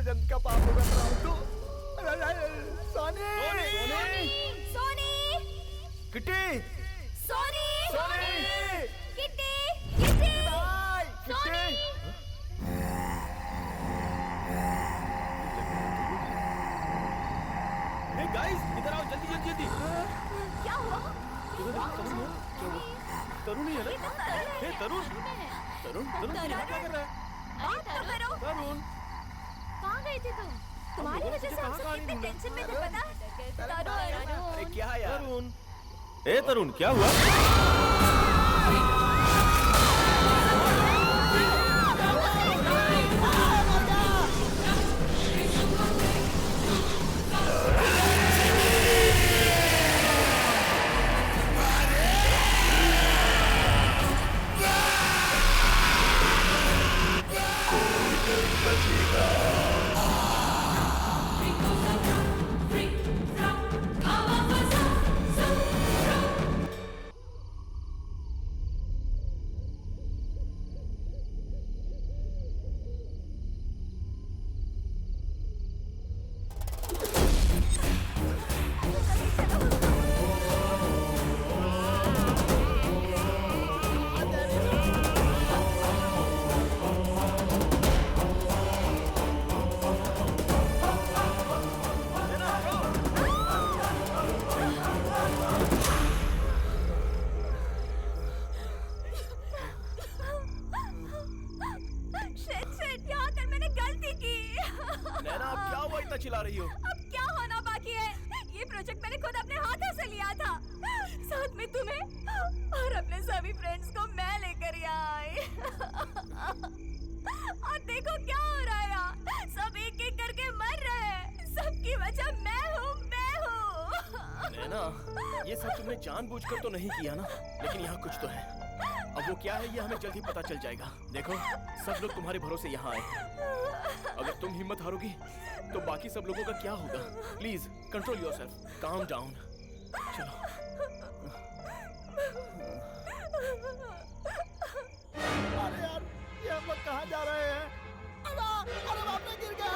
जन्म का पाप होगा तो Soni Soni Kitty Soni Soni Kitty Kitty Kitty guys इधर आओ जल्दी जल्दी जल्दी। क्या हुआ? तरुण ही है ना? हे तरुण तरुण तरुण यहाँ क्या कर रहा है? बात तो करो। तरुण कहाँ गए थे तुम? तुम्हारी वजह से हम सब कितने टेंशन में थे पता? तरुण अरे क्या यार? तरुण ए तरुण क्या हुआ? चिल्ला रही हो? अब क्या होना बाकी है? ये प्रोजेक्ट मैंने खुद अपने हाथों से लिया था, साथ में तुम्हें और अपने सभी फ्रेंड्स को मैं लेकर यहाँ आई। और देखो क्या हो रहा है यार, सब एक एक करके मर रहे हैं। सबकी वजह मैं हूँ। नैना, ये सब तुमने जानबूझकर तो नहीं किया ना, लेकिन यहाँ कुछ तो है। अब वो क्या है ये हमें जल्दी पता चल जाएगा। देखो सब लोग तुम्हारे भरोसे यहाँ आए, अगर तुम हिम्मत हारोगी तो बाकी सब लोगों का क्या होगा? Please control yourself, calm down. चलो। अरे यार ये हम लोग कहाँ जा रहे हैं? अरे बाप रे गिर गया।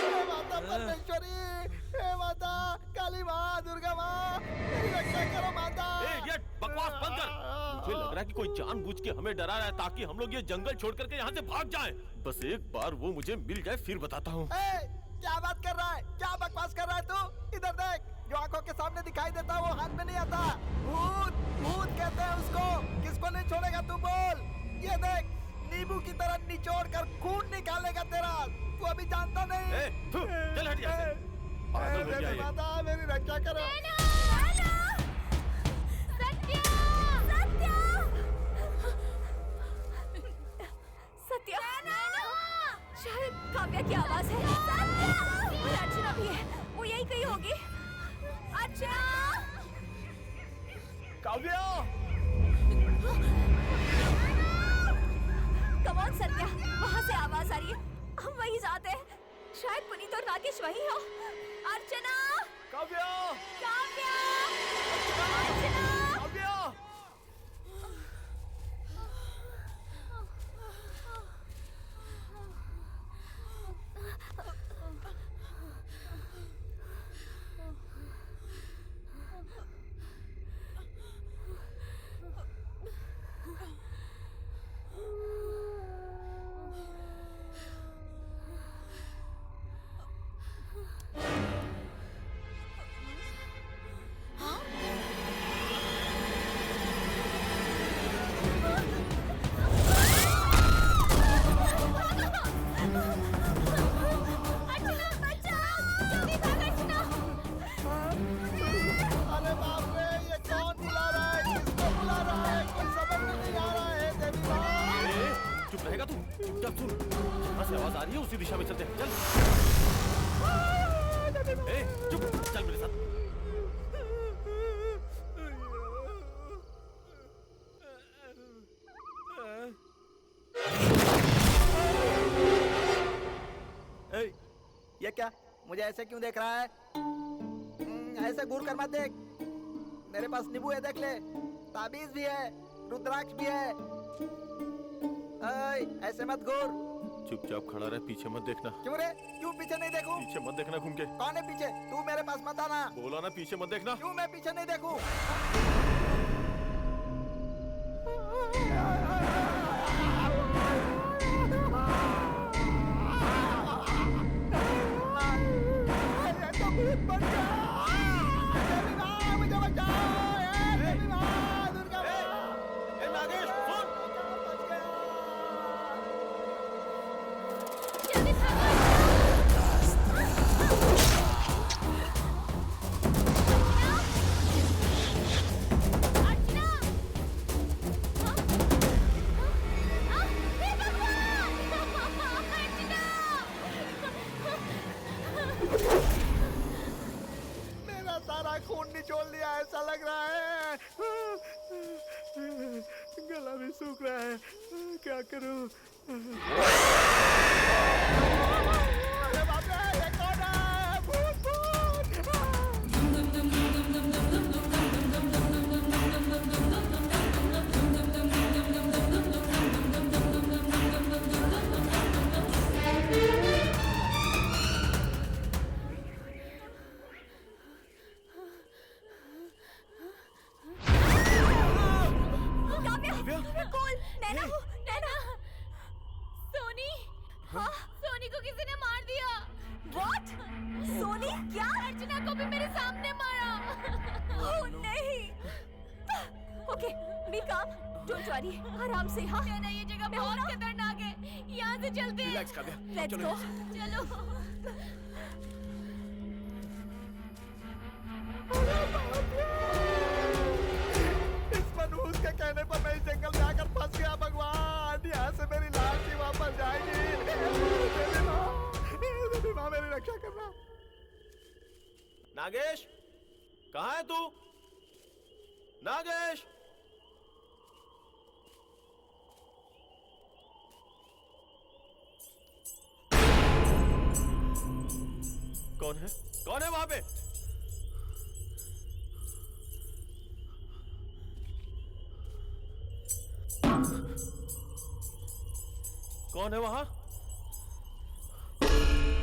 हे माता परमेश्वरी, हे माता काली माँ, दुर्गा माँ, मेरी रक्षा करो माता। ये बकवास बंद कर। मुझे लग रहा है कि कोई जानबूझ के हमें डरा रहा है ताकि हम लोग ये जंगल छोड़ करके यहाँ से भाग जाएं। बस एक बार वो मुझे मिल जाए फिर बताता हूँ। क्या बात कर रहा है? क्या बकवास कर रहा है तू? इधर देख, जो आंखों के सामने दिखाई देता है वो हाथ में नहीं आता। भूत भूत कहते हैं उसको। किसको नहीं छोड़ेगा तू बोल? ये देख, नींबू की तरह निचोड़ कर खून निकालेगा तेरा। तू अभी जानता नहीं। चल हट यहाँ से। मेरी माता मेरी रक्षा करो। सत्या, शायद काव्या की आवाज है। और अर्चना भी है, वो यही कहीं होगी। अर्चना! काव्या! कम ऑन सत्या, वहाँ से आवाज आ रही है। हम वहीं जाते हैं। शायद पुनीत और राकेश वहीं हो। अर्चना! काव्या! काव्या! अर्चना! काव्या! आवाज आ रही है उसी दिशा में चलते हैं। चल। चुप, चल मेरे साथ। ये क्या? मुझे ऐसे क्यों देख रहा है? ऐसे घूर कर मत देख। मेरे पास नींबू है, देख ले। ताबीज भी है, रुद्राक्ष भी है। ऐसे मत घूर। चुपचाप खड़ा रहे, पीछे मत देखना। क्यों रे? क्यों पीछे नहीं देखूं? पीछे मत देखना घूम के। कौन है पीछे? तू मेरे पास मत आना। बोला ना पीछे मत देखना। क्यों मैं पीछे नहीं देखूं? मेरा सारा खून निचोड़ लिया ऐसा लग रहा है। गला भी सूख रहा है, क्या करूं? अरे बाप रे, ये कौन है? भूत सोनी, हाँ, सोनी को किसी ने मार दिया। What? सोनी क्या? अर्चना को भी मेरे सामने मारा। ओह नहीं। ओके, बी काम, डोंट वरी, आराम से। हाँ नैना, ये जगह बहुत खतरनाक है, यहाँ से चलते हैं। रिलैक्स काव्या, लेट्स चलो। गो। चलो। इस मनहूस के कहने पर मैं इस जंगल में आकर फंस गया। भगवान, यहाँ से मेरी लाश ही वापस जाएगी। देवी माँ, मेरी रक्षा करना। नागेश, कहाँ है तू? नागेश, कौन है? कौन है वहां पे? कौन है वहां?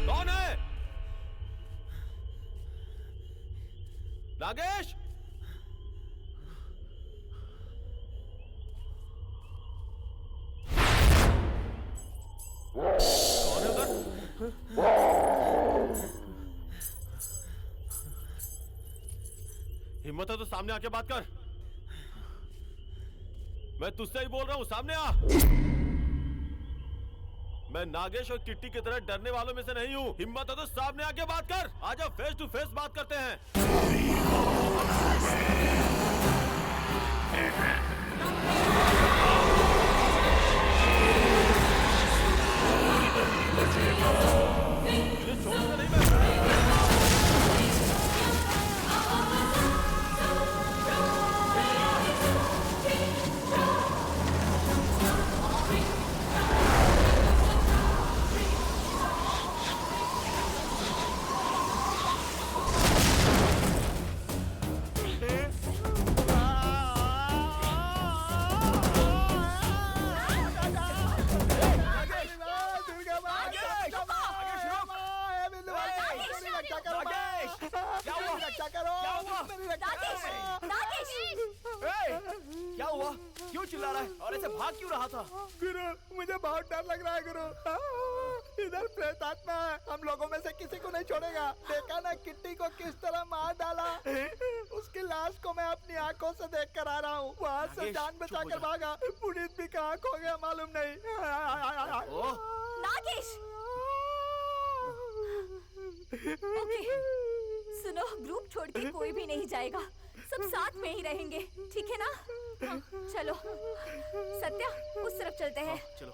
कौन है? नागेश, कौन है उधर? हिम्मत है तो सामने आके बात कर। मैं तुझसे ही बोल रहा हूं, सामने आ। मैं नागेश और किट्टी की तरह डरने वालों में से नहीं हूं। हिम्मत है तो सामने आके बात कर। आजा, फेस टू फेस बात करते हैं। तुझे छोड़ूंगा नहीं मैं। क्या हुआ? क्यों चिल्ला रहा है और ऐसे भाग क्यों रहा था? गुरु, मुझे बहुत डर लग रहा है गुरु। इधर प्रेत आत्मा है, हम लोगों में से किसी को नहीं छोड़ेगा। देखा ना किट्टी को किस तरह मार डाला। उसकी लाश को मैं अपनी आंखों से देख कर आ रहा हूँ। वहाँ से जान बचा कर भागा। पुनीत भी कहाँ खो गया मालूम नहीं। नागेश, ओके, सुनो, ग्रुप छोड़ के कोई भी नहीं जाएगा। सब साथ में ही रहेंगे, ठीक है ना? हाँ, चलो सत्या, उस तरफ चलते हैं। चलो।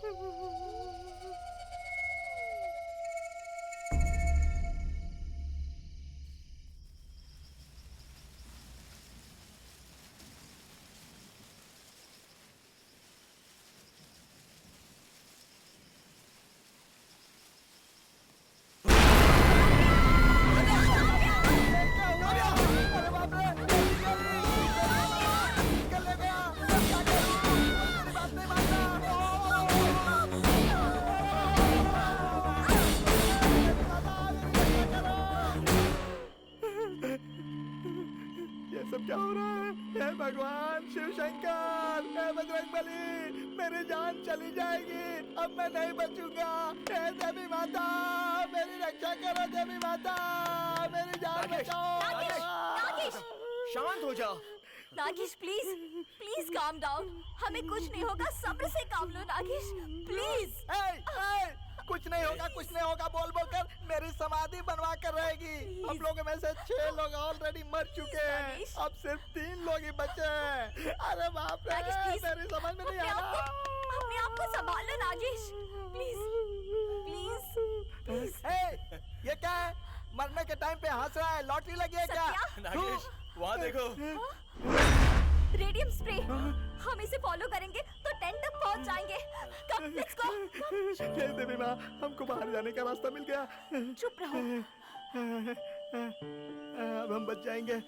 भगवान शिव शंकर, हे बजरंगबली, मेरी जान चली जाएगी, अब मैं नहीं बचूंगा। हे देवी माता, मेरी रक्षा करो देवी माता, मेरी जान बचाओ। नागेश, शांत हो जा। Nagesh please please calm down, हमें कुछ नहीं होगा, सब्र से काम लो नागेश प्लीज। कुछ नहीं होगा, कुछ नहीं होगा बोल बोल कर मेरी समाधि बनवा कर रहेगी। हम लोगों में से 6 लोग ऑलरेडी मर चुके हैं, अब सिर्फ 3 लोग ही बचे हैं। अरे बाप रे, मेरी समझ में नहीं आ रहा। अपने आप को संभालो नागेश, प्लीज प्लीज प्लीज। ये क्या है, मरने के टाइम पे हंस रहा है, लॉटरी लगी है क्या? नागेश वहाँ देखो। रेडियम स्प्रे, हम इसे फॉलो करेंगे तो टेंट तक पहुंच जाएंगे। कम, लेट्स गो। जय देवी माँ, हमको बाहर जाने का रास्ता मिल गया। चुप रहो। अब हम बच जाएंगे।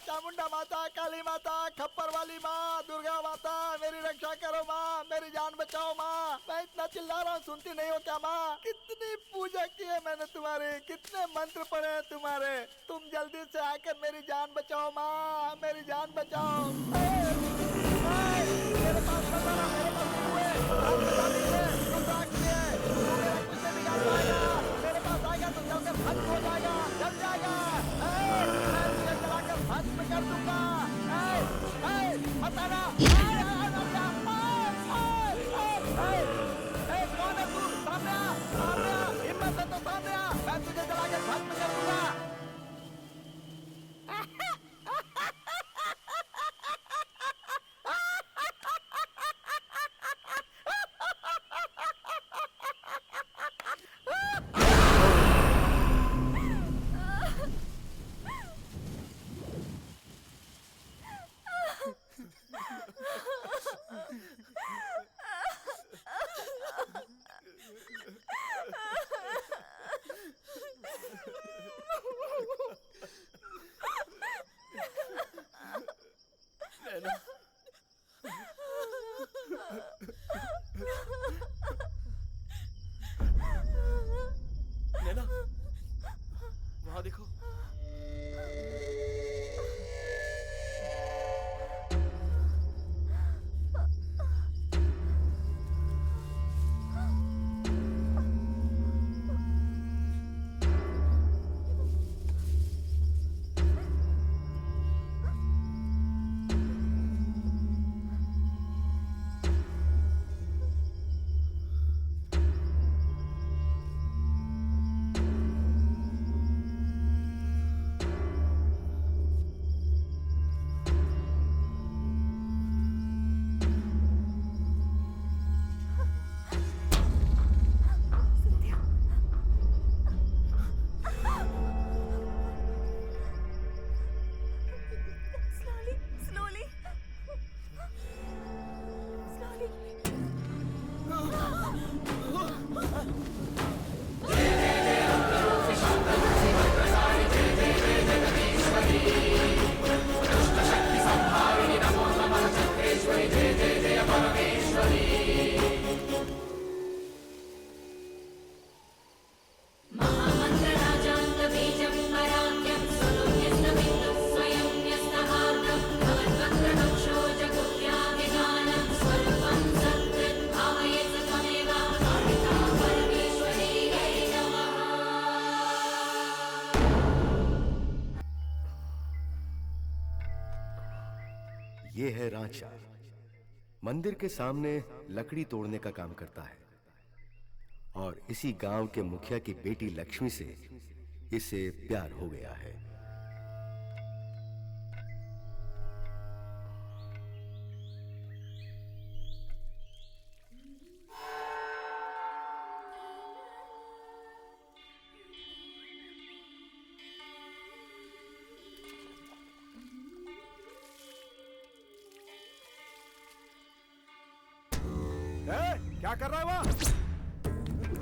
चामुंडा माता, काली माता, खप्पर वाली माँ, दुर्गा माता, मेरी रक्षा करो माँ, मेरी जान बचाओ माँ। मैं इतना चिल्ला रहा हूँ, सुनती नहीं हो क्या माँ? कितनी पूजा की है मैंने तुम्हारी, कितने मंत्र पढ़े हैं तुम्हारे। तुम जल्दी से आकर मेरी जान बचाओ माँ, मेरी जान बचाओ। मेरे पास बताना, मेरे पास हुए, मेरे पास आएगा तो जलकर भस्म हो जाएगा, जल जाएगा। भस्म कर दूंगा। बताना कौन है तू? सामने आ, सामने आ, हिम्मत है तो सामने आ, मैं तुझे जला के भस्म कर दूंगा। नैना, वहाँ देखो। ये है रांचा, मंदिर के सामने लकड़ी तोड़ने का काम करता है और इसी गांव के मुखिया की बेटी लक्ष्मी से इसे प्यार हो गया है। क्या कर रहा है वहाँ?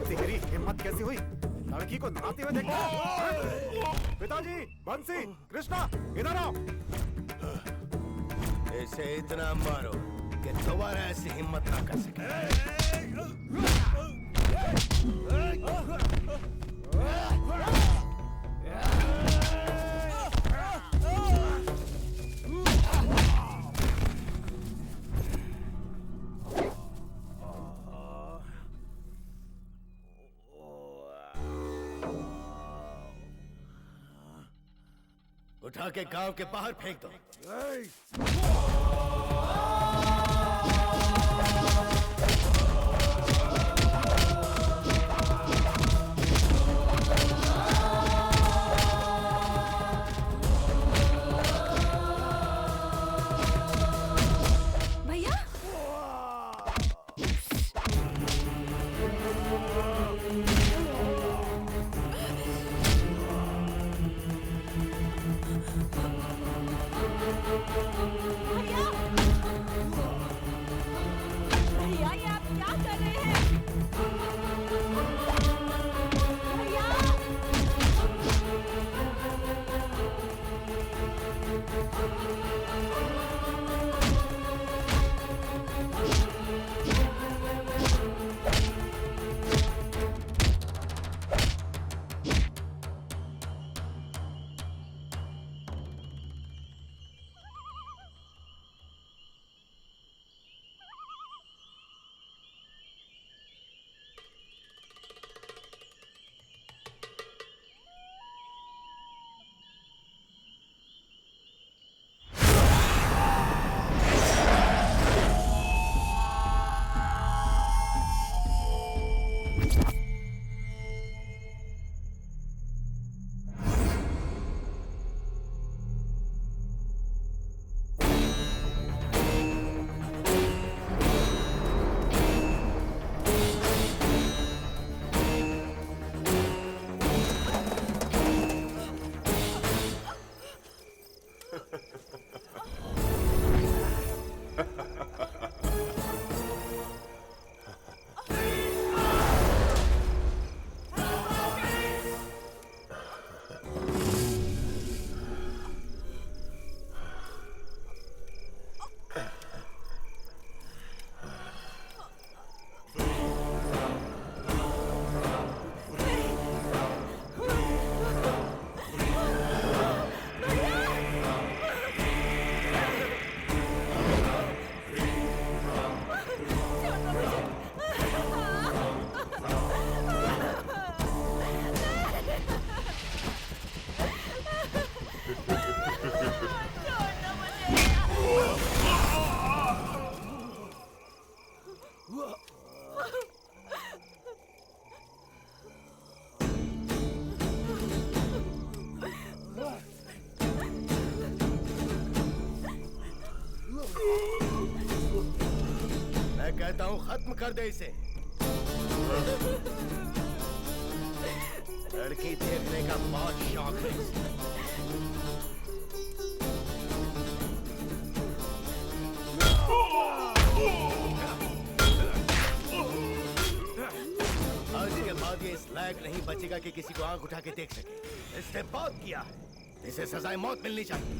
तेरी हिम्मत कैसी हुई लड़की को नहाते हुए देखना? पिताजी, बंसी, कृष्णा, इधर आओ। इसे इतना मारो कि दोबारा ऐसी हिम्मत ना कर सके। उठा के गांव के बाहर फेंक दो। भैया भैया ये आप क्या कर रहे हैं? भैया मैं कहता हूँ खत्म कर दे इसे। लड़की देखने का बहुत शौक है इसे। आज के बाद ये इस लायक नहीं बचेगा कि किसी को आंख उठा के देख सके। इसने बहुत किया है, इसे सजाए मौत मिलनी चाहिए।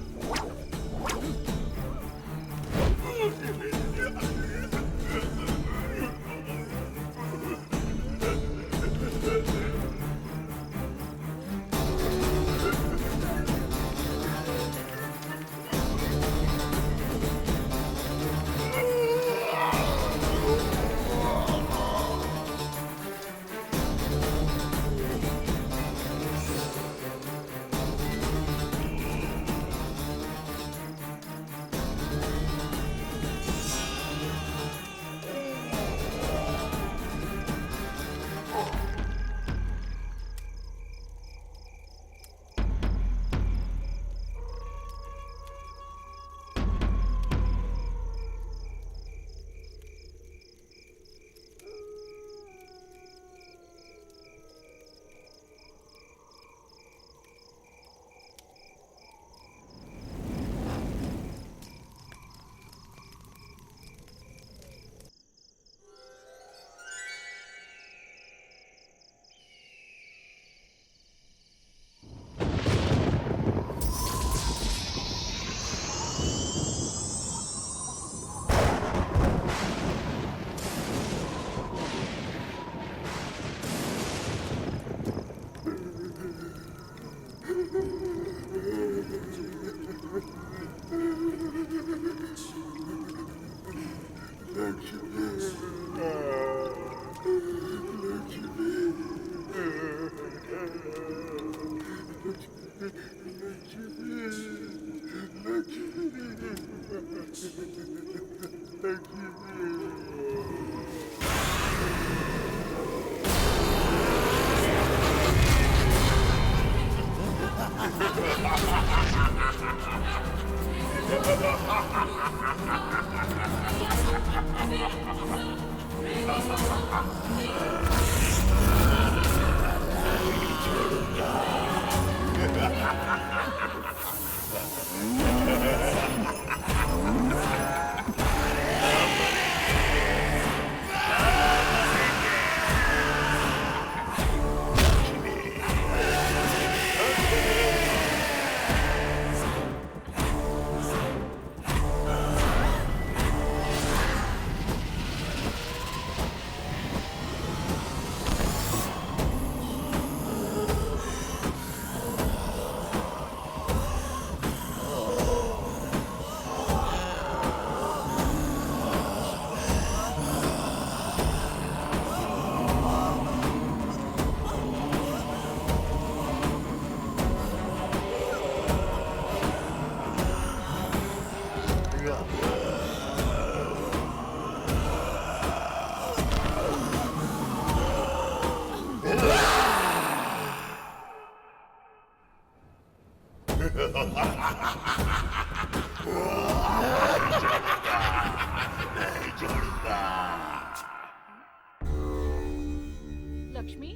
लक्ष्मी,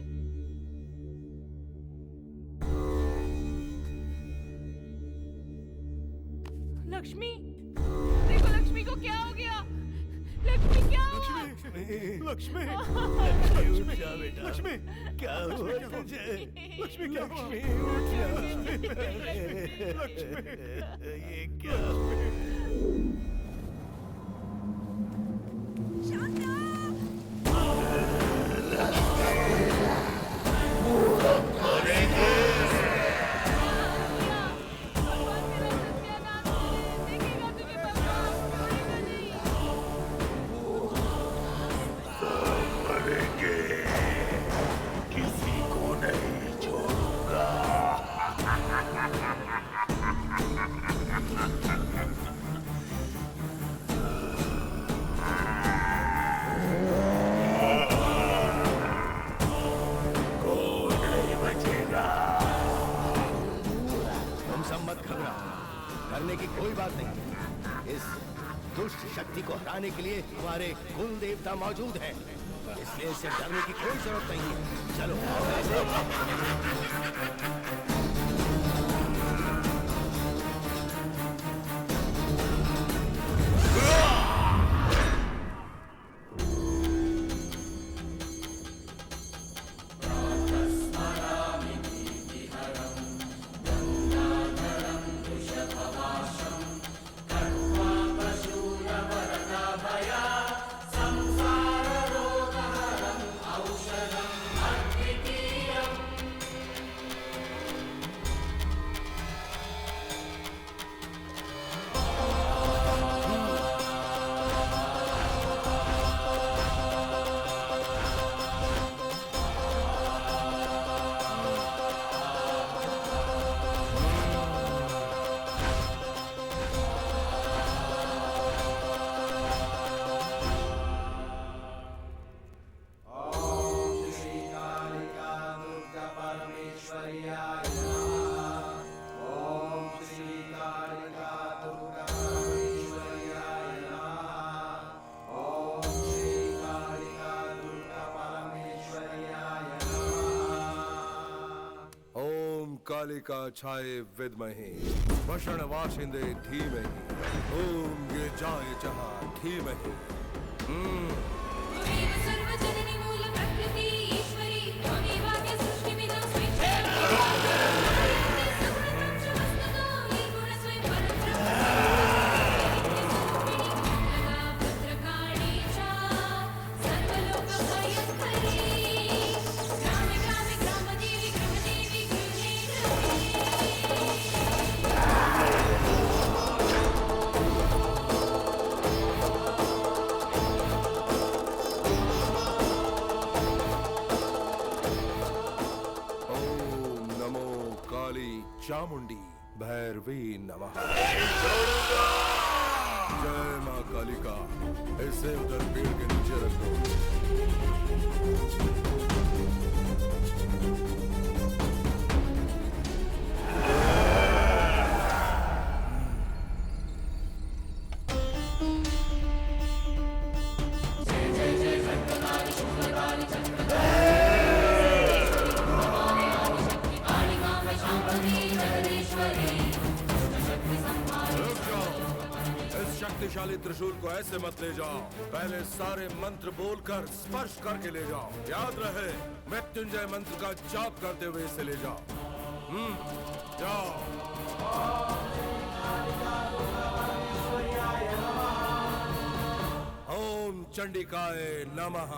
लक्ष्मी, देखो लक्ष्मी को क्या हो गया? लक्ष्मी क्या हुआ? लक्ष्मी, उठ जा बेटा। लक्ष्मी, क्या हुआ तुझे? लक्ष्मी, क्या हुआ? उठ जा। लक्ष्मी, ये क्या? करने की कोई बात नहीं। इस दुष्ट शक्ति को हराने के लिए हमारे कुल देवता मौजूद हैं, इसलिए इससे डरने की कोई जरूरत नहीं है। चलो कालिका छाये विद्महे वषण वासिंदे धीमहि ओम गिरिजाय जहाँ धीमहि। चामुंडी भैरवी नमः। जय मां कालिका, इसे उधर पेड़ के नीचे रख दो। शक्तिशाली त्रिशूल को ऐसे मत ले जाओ, पहले सारे मंत्र बोलकर स्पर्श करके ले जाओ। याद रहे, मृत्युंजय मंत्र का जाप करते हुए इसे ले जाओ। जाओ। ओम चंडिकाय नमः।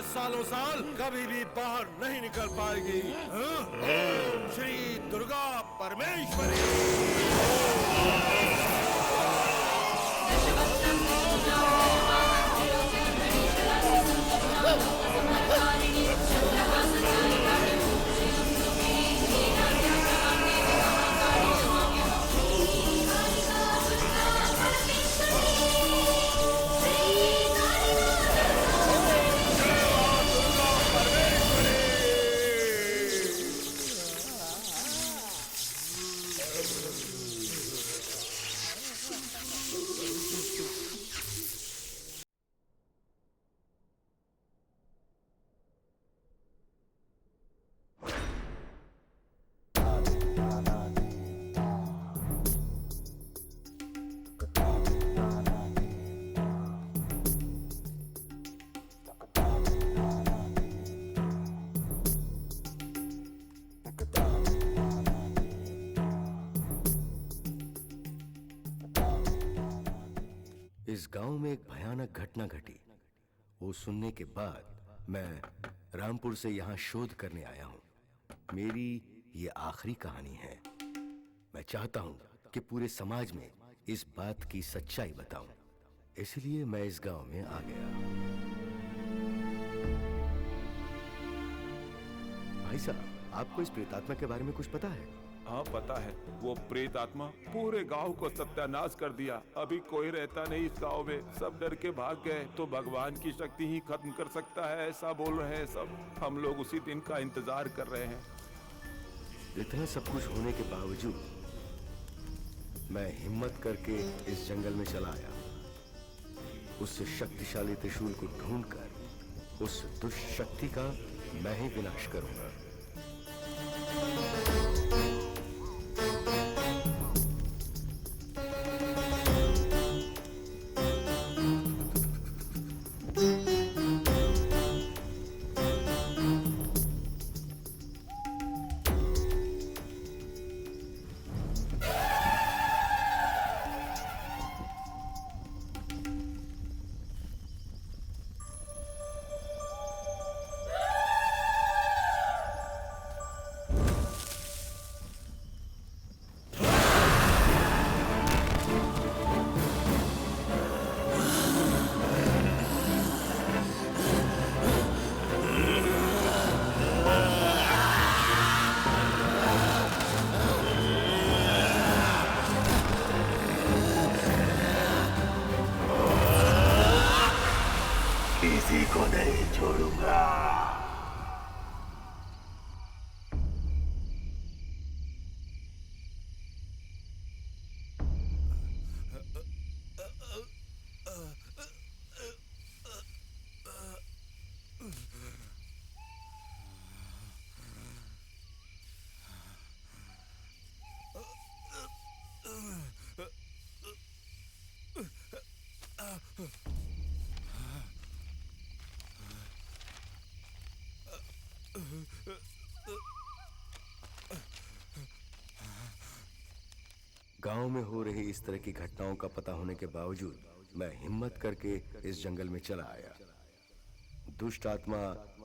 सालों साल कभी भी बाहर नहीं निकल पाएगी। ओम श्री दुर्गा परमेश्वरी। इस गांव में एक भयानक घटना घटी। वो सुनने के बाद मैं रामपुर से यहाँ शोध करने आया हूँ। मेरी ये आखिरी कहानी है। मैं चाहता हूँ कि पूरे समाज में इस बात की सच्चाई बताऊं। इसलिए मैं इस गांव में आ गया। भाई साहब, आपको इस प्रेतात्मा के बारे में कुछ पता है? हाँ पता है। वो प्रेत आत्मा पूरे गांव को सत्यानाश कर दिया। अभी कोई रहता नहीं इस गांव में, सब डर के भाग गए। तो भगवान की शक्ति ही खत्म कर सकता है, ऐसा बोल रहे हैं सब। हम लोग उसी दिन का इंतजार कर रहे हैं। इतना सब कुछ होने के बावजूद मैं हिम्मत करके इस जंगल में चला आया। उस शक्तिशाली त्रिशूल को ढूंढकर उस दुष्ट शक्ति का मैं ही विनाश करूंगा। किसी को नहीं छोड़ूंगा। गांव में हो रही इस तरह की घटनाओं का पता होने के बावजूद मैं हिम्मत करके इस जंगल में चला आया। दुष्ट आत्मा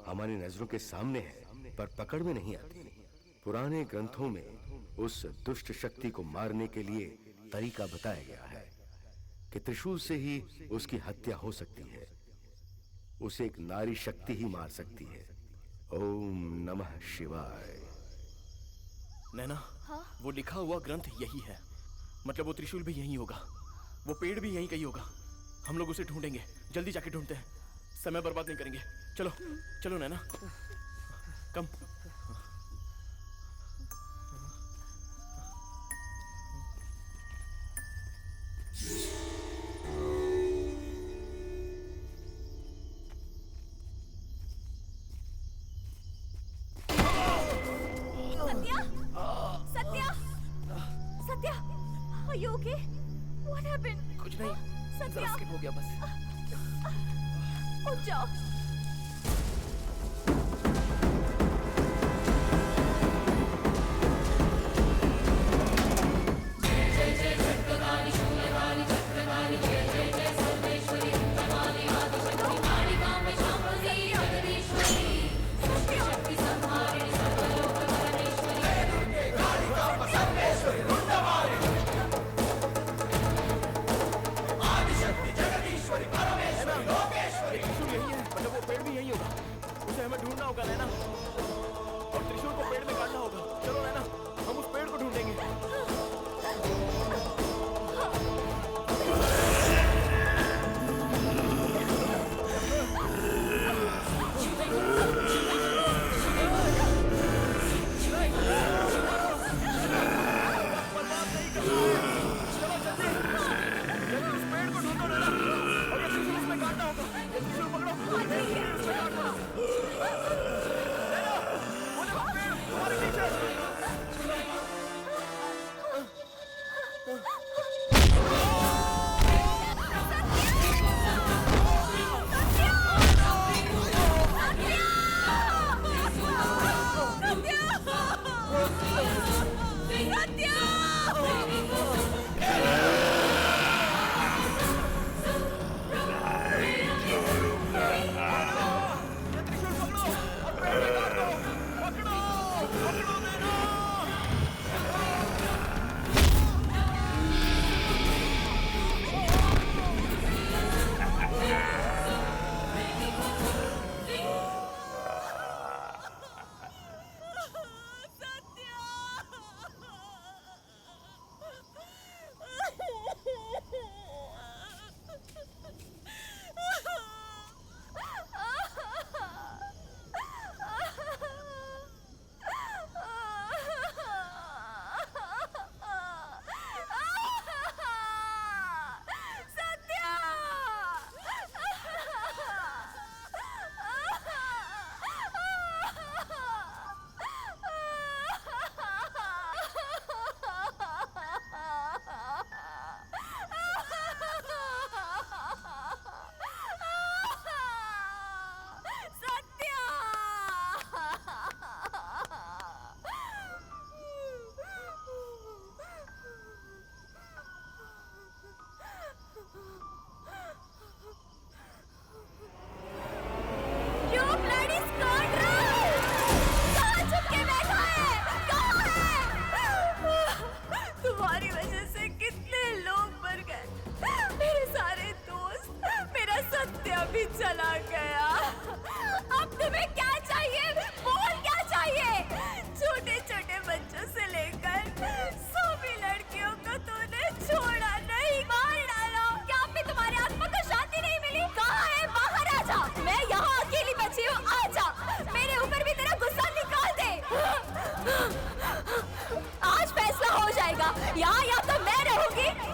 हमारी नजरों के सामने है पर पकड़ में नहीं आती। पुराने ग्रंथों में उस दुष्ट शक्ति को मारने के लिए तरीका बताया गया है कि त्रिशूल से ही उसकी हत्या हो सकती है। उसे एक नारी शक्ति ही मार सकती है। ओम नमः शिवाय। नैना, वो लिखा हुआ ग्रंथ यही है। मतलब वो त्रिशूल भी यहीं होगा, वो पेड़ भी यहीं कहीं होगा। हम लोग उसे ढूंढेंगे, जल्दी जाके ढूंढते हैं, समय बर्बाद नहीं करेंगे। चलो चलो नैना, कम। Are you okay? What happened? कुछ नहीं, जरा स्किप हो गया बस। उठ जाओ।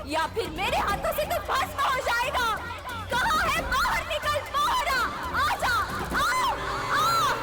या फिर मेरे हाथों से तू भस्म हो जाएगा। कहाँ है? बाहर निकल, बाहर आ, आजा, आओ, आओ।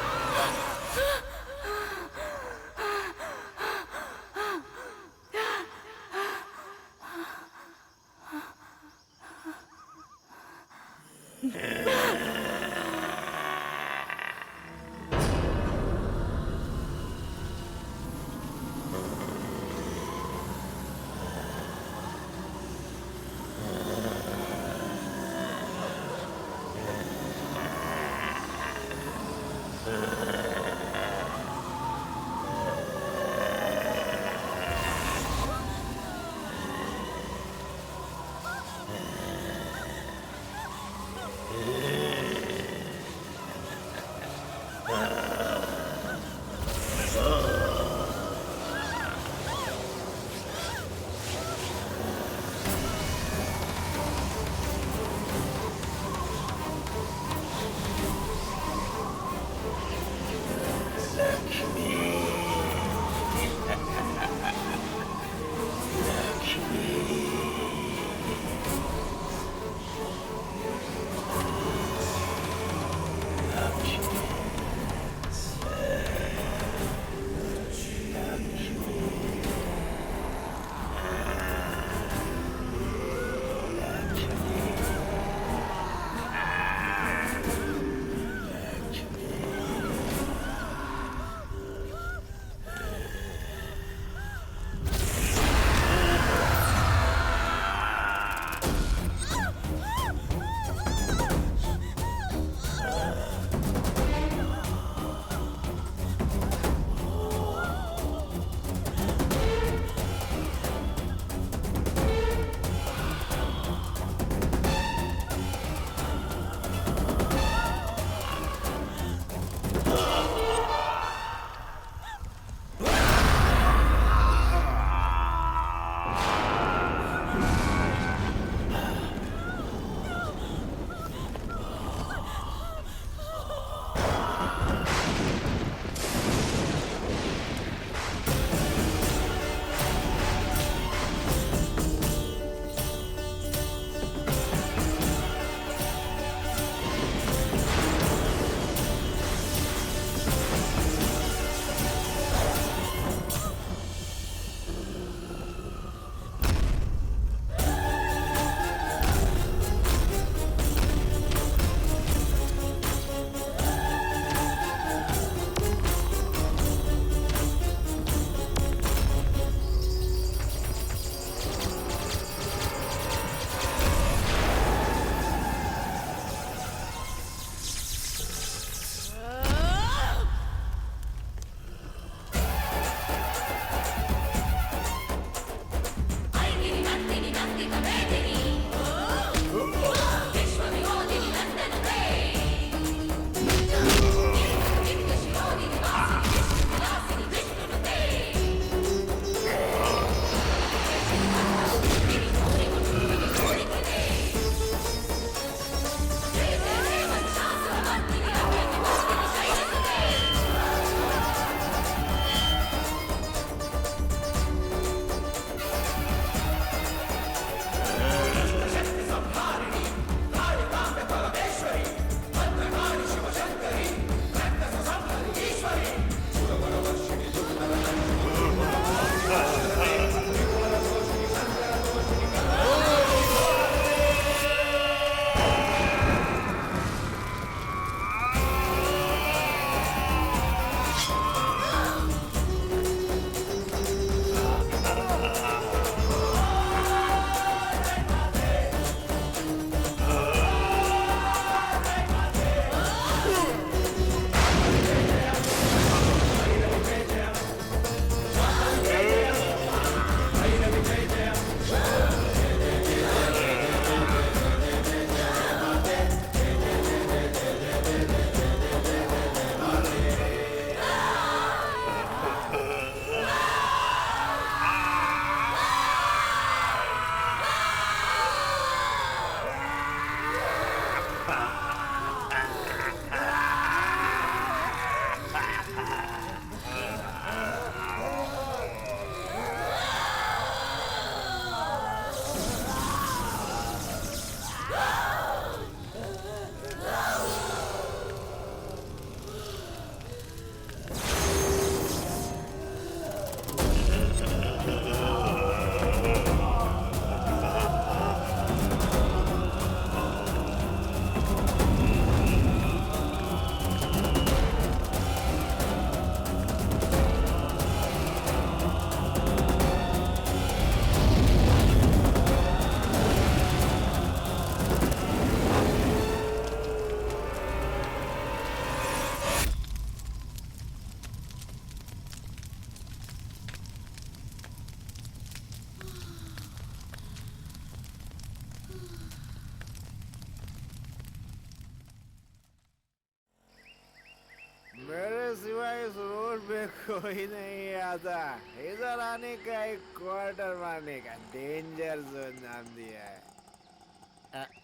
मेरे सिवाय इस रोड पे कोई नहीं आता। इधर आने का एक क्वार्टर मारने का डेंजर जोन नाम दिया है।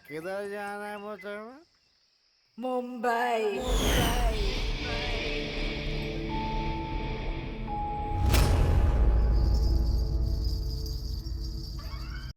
किधर जाना है मोहतरमा? मुंबई।